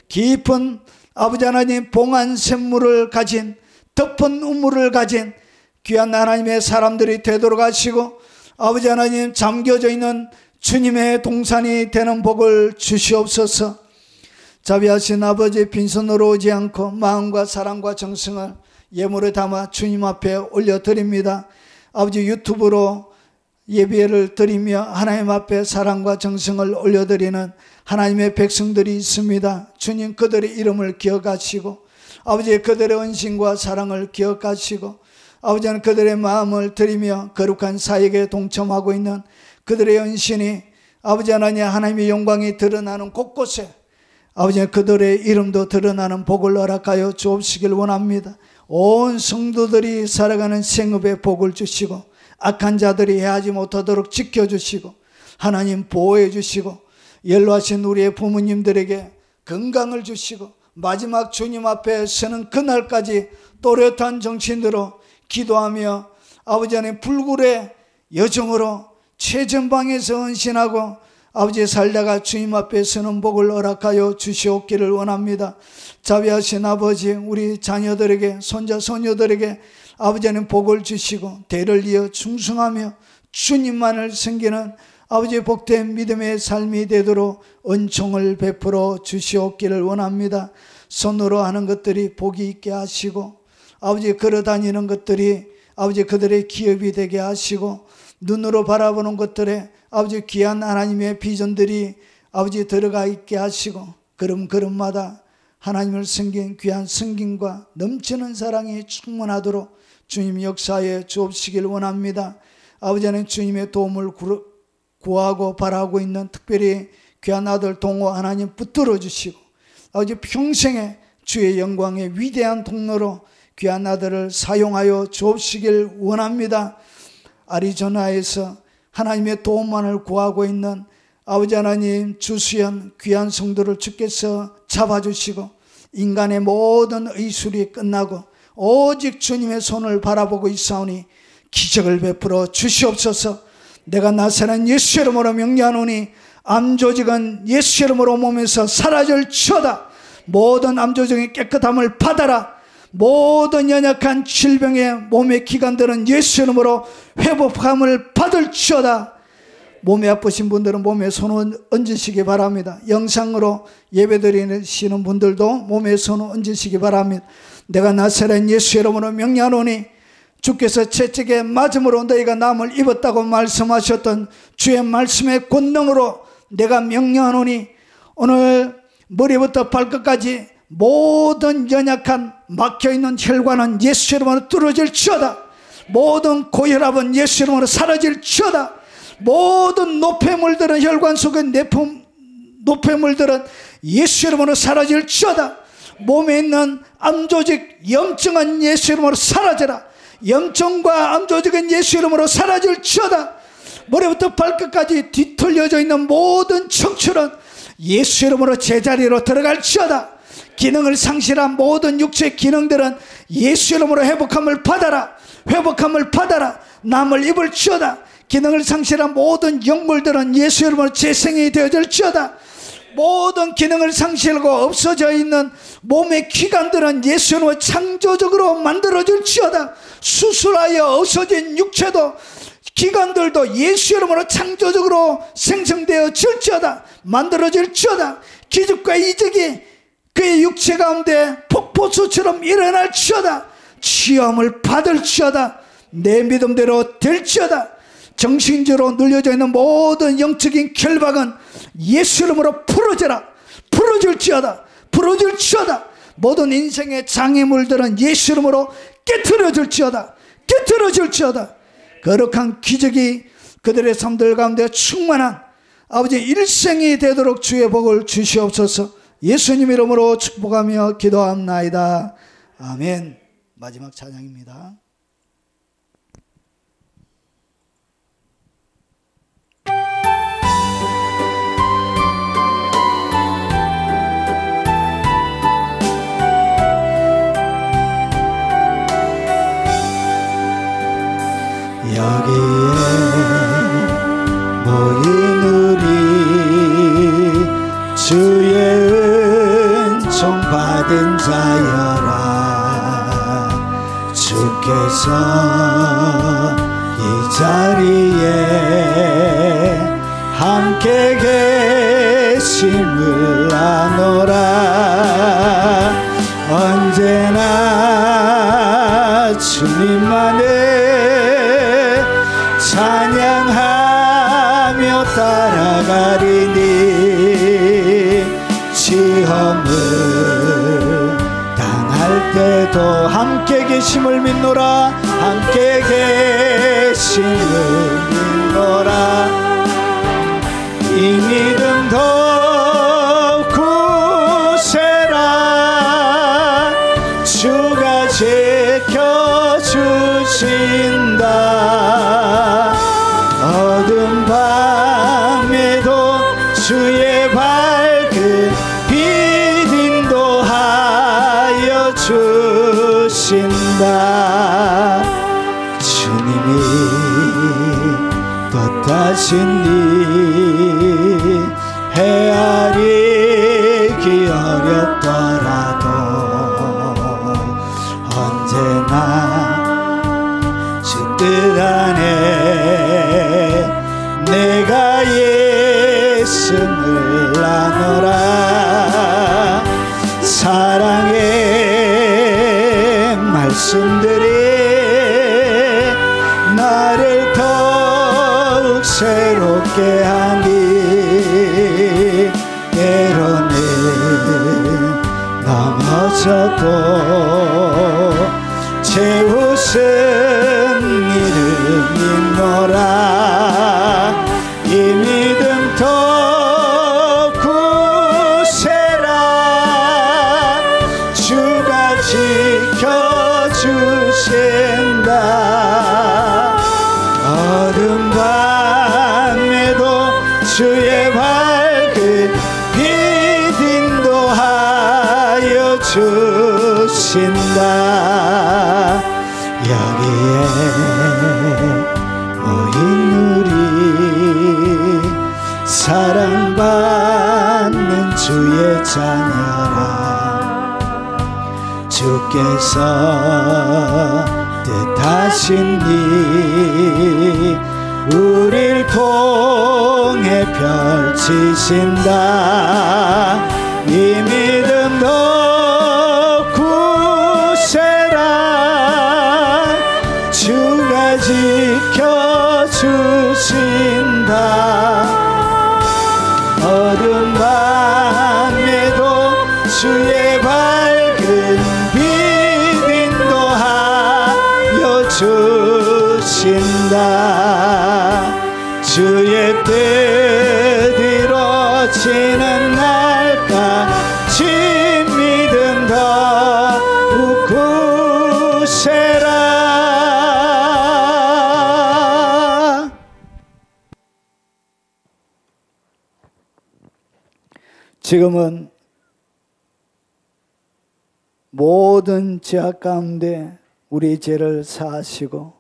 깊은 아버지 하나님 봉한 샘물을 가진, 덮은 우물을 가진 귀한 하나님의 사람들이 되도록 하시고 아버지 하나님, 잠겨져 있는 주님의 동산이 되는 복을 주시옵소서. 자비하신 아버지, 빈손으로 오지 않고 마음과 사랑과 정성을 예물에 담아 주님 앞에 올려드립니다. 아버지, 유튜브로 예배를 드리며 하나님 앞에 사랑과 정성을 올려드리는 하나님의 백성들이 있습니다. 주님, 그들의 이름을 기억하시고 아버지, 그들의恩신과 사랑을 기억하시고 아버지는 그들의 마음을 드리며 거룩한 사역에 동참하고 있는 그들의恩신이 아버지 하나님, 하나님의 영광이 드러나는 곳곳에 아버지 그들의 이름도 드러나는 복을 허락하여 주옵시길 원합니다. 온 성도들이 살아가는 생업에 복을 주시고 악한 자들이 해하지 못하도록 지켜주시고 하나님 보호해 주시고 연로하신 우리의 부모님들에게 건강을 주시고 마지막 주님 앞에 서는 그날까지 또렷한 정신으로 기도하며 아버지 하나님 불굴의 여정으로 최전방에서 헌신하고 아버지 살다가 주님 앞에 서는 복을 허락하여 주시옵기를 원합니다. 자비하신 아버지, 우리 자녀들에게 손자 손녀들에게 아버지 하나님 복을 주시고 대를 이어 충성하며 주님만을 섬기는 아버지 복된 믿음의 삶이 되도록 은총을 베풀어 주시옵기를 원합니다. 손으로 하는 것들이 복이 있게 하시고 아버지 걸어다니는 것들이 아버지 그들의 기업이 되게 하시고 눈으로 바라보는 것들에 아버지 귀한 하나님의 비전들이 아버지 들어가 있게 하시고 걸음걸음마다 하나님을 섬긴 귀한 섬김과 넘치는 사랑이 충만하도록 주님 역사에 주옵시길 원합니다. 아버지 하나님, 주님의 도움을 구하고 바라고 있는 특별히 귀한 아들 동호 하나님 붙들어 주시고 아버지 평생에 주의 영광의 위대한 통로로 귀한 아들을 사용하여 주옵시길 원합니다. 아리조나에서 하나님의 도움만을 구하고 있는 아버지 하나님, 주수연 귀한 성도를 주께서 잡아주시고 인간의 모든 의술이 끝나고 오직 주님의 손을 바라보고 있사오니 기적을 베풀어 주시옵소서. 내가 나사렛 예수 이름으로 명령하노니 암조직은 예수 이름으로 몸에서 사라질지어다. 모든 암조직의 깨끗함을 받아라. 모든 연약한 질병의 몸의 기관들은 예수 이름으로 회복함을 받을지어다. 몸이 아프신 분들은 몸에 손을 얹으시기 바랍니다. 영상으로 예배드리시는 분들도 몸에 손을 얹으시기 바랍니다. 내가 나사렛 예수 이름으로 명령하노니 주께서 채찍에 맞음으로 너희가 남을 입었다고 말씀하셨던 주의 말씀의 권능으로 내가 명령하노니 오늘 머리부터 발끝까지 모든 연약한 막혀있는 혈관은 예수 이름으로 뚫어질지어다. 모든 고혈압은 예수 이름으로 사라질지어다. 모든 노폐물들은 혈관 속의 노폐물들은 예수 이름으로 사라질지어다. 몸에 있는 암조직 염증은 예수 이름으로 사라져라. 염증과 암조직은 예수 이름으로 사라질지어다. 머리부터 발끝까지 뒤틀려져 있는 모든 척추는 예수 이름으로 제자리로 들어갈지어다. 기능을 상실한 모든 육체의 기능들은 예수 이름으로 회복함을 받아라. 회복함을 받아라. 남을 입을지어다. 기능을 상실한 모든 영물들은 예수 이름으로 재생이 되어질지어다. 모든 기능을 상실하고 없어져 있는 몸의 기관들은 예수 이름으로 창조적으로 만들어질지어다. 수술하여 없어진 육체도 기관들도 예수 이름으로 창조적으로 생성되어 질지어다. 만들어질지어다. 기적과 이적이 그의 육체 가운데 폭포수처럼 일어날지어다. 치유함을 받을지어다. 내 믿음대로 될지어다. 정신적으로 눌려져 있는 모든 영적인 결박은 예수 이름으로 풀어져라. 풀어질지어다. 풀어질지어다. 모든 인생의 장애물들은 예수 이름으로 깨트려질지어다. 깨트려질지어다. 거룩한 기적이 그들의 삶들 가운데 충만한 아버지 일생이 되도록 주의 복을 주시옵소서. 예수님 이름으로 축복하며 기도합나이다. 아멘. 마지막 찬양입니다. 여기에 모인 우리 주의 은총 받은 자여라. 주께서 이 자리에 함께 계심을 아노라. 언제나 주님만을 찬양하며 따라가리니 시험을 당할 때도 함께 계심을 믿노라. 함께 계심을 믿노라. 이 믿음도 굳세라. 주가 지켜주신다. 어두운 밤에도 주의 밝은 빛 인도하여 주신다. 주님이 뜻하신 일 헤아리기 어렵더라도 언제나 주 뜻 안에 내가 예수를 나누라. 사랑의 말씀들이 나를 더욱 새롭게 하니 때로는 넘어져도 제 웃음 이름 믿노라. 이 믿음 더 굳세라. 주가 지켜주신다. 어두운 밤에도 주의 밝은 빛 인도하여 주신다. 여기에 모인 우리 사랑받는 주의 자녀라. 주께서 뜻하신 일 우릴 통해 펼치신다. 이 믿음도 굳세라. 주가 지켜주신다. 어두운 밤에도 주의 밝은 빛 인도하여 주신다. 주의 뜻 이루어지는 날까지 믿음 더욱 굳세라. 지금은 모든 죄악 가운데 우리의 죄를 사하시고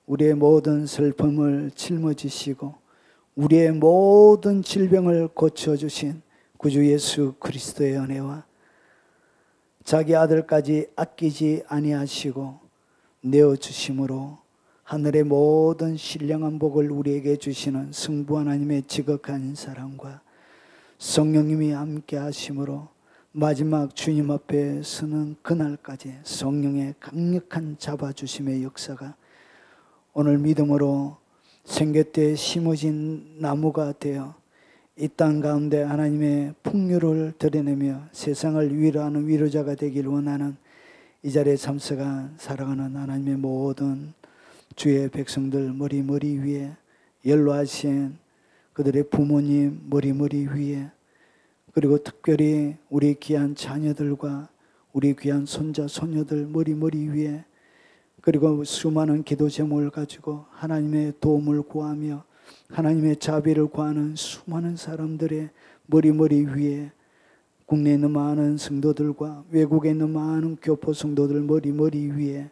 우리의 모든 슬픔을 짊어지시고 우리의 모든 질병을 고쳐주신 구주 예수 그리스도의 은혜와 자기 아들까지 아끼지 아니하시고 내어주심으로 하늘의 모든 신령한 복을 우리에게 주시는 성부 하나님의 지극한 사랑과 성령님이 함께 하심으로 마지막 주님 앞에 서는 그날까지 성령의 강력한 잡아주심의 역사가 오늘 믿음으로 생겼때 심어진 나무가 되어 이 땅 가운데 하나님의 풍요를 드러내며 세상을 위로하는 위로자가 되길 원하는 이 자리에 참석한 사랑하는 하나님의 모든 주의 백성들 머리 위에 연로하신 그들의 부모님 머리 위에 그리고 특별히 우리 귀한 자녀들과 우리 귀한 손자 손녀들 머리 위에 그리고 수많은 기도 제목을 가지고 하나님의 도움을 구하며 하나님의 자비를 구하는 수많은 사람들의 머리 위에 국내에 있는 많은 성도들과 외국에 있는 많은 교포 성도들 머리 위에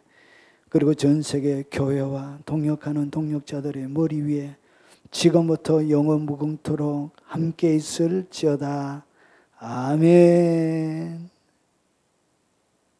그리고 전 세계 교회와 동역하는 동역자들의 머리 위에 지금부터 영원 무궁토록 함께 있을지어다. 아멘.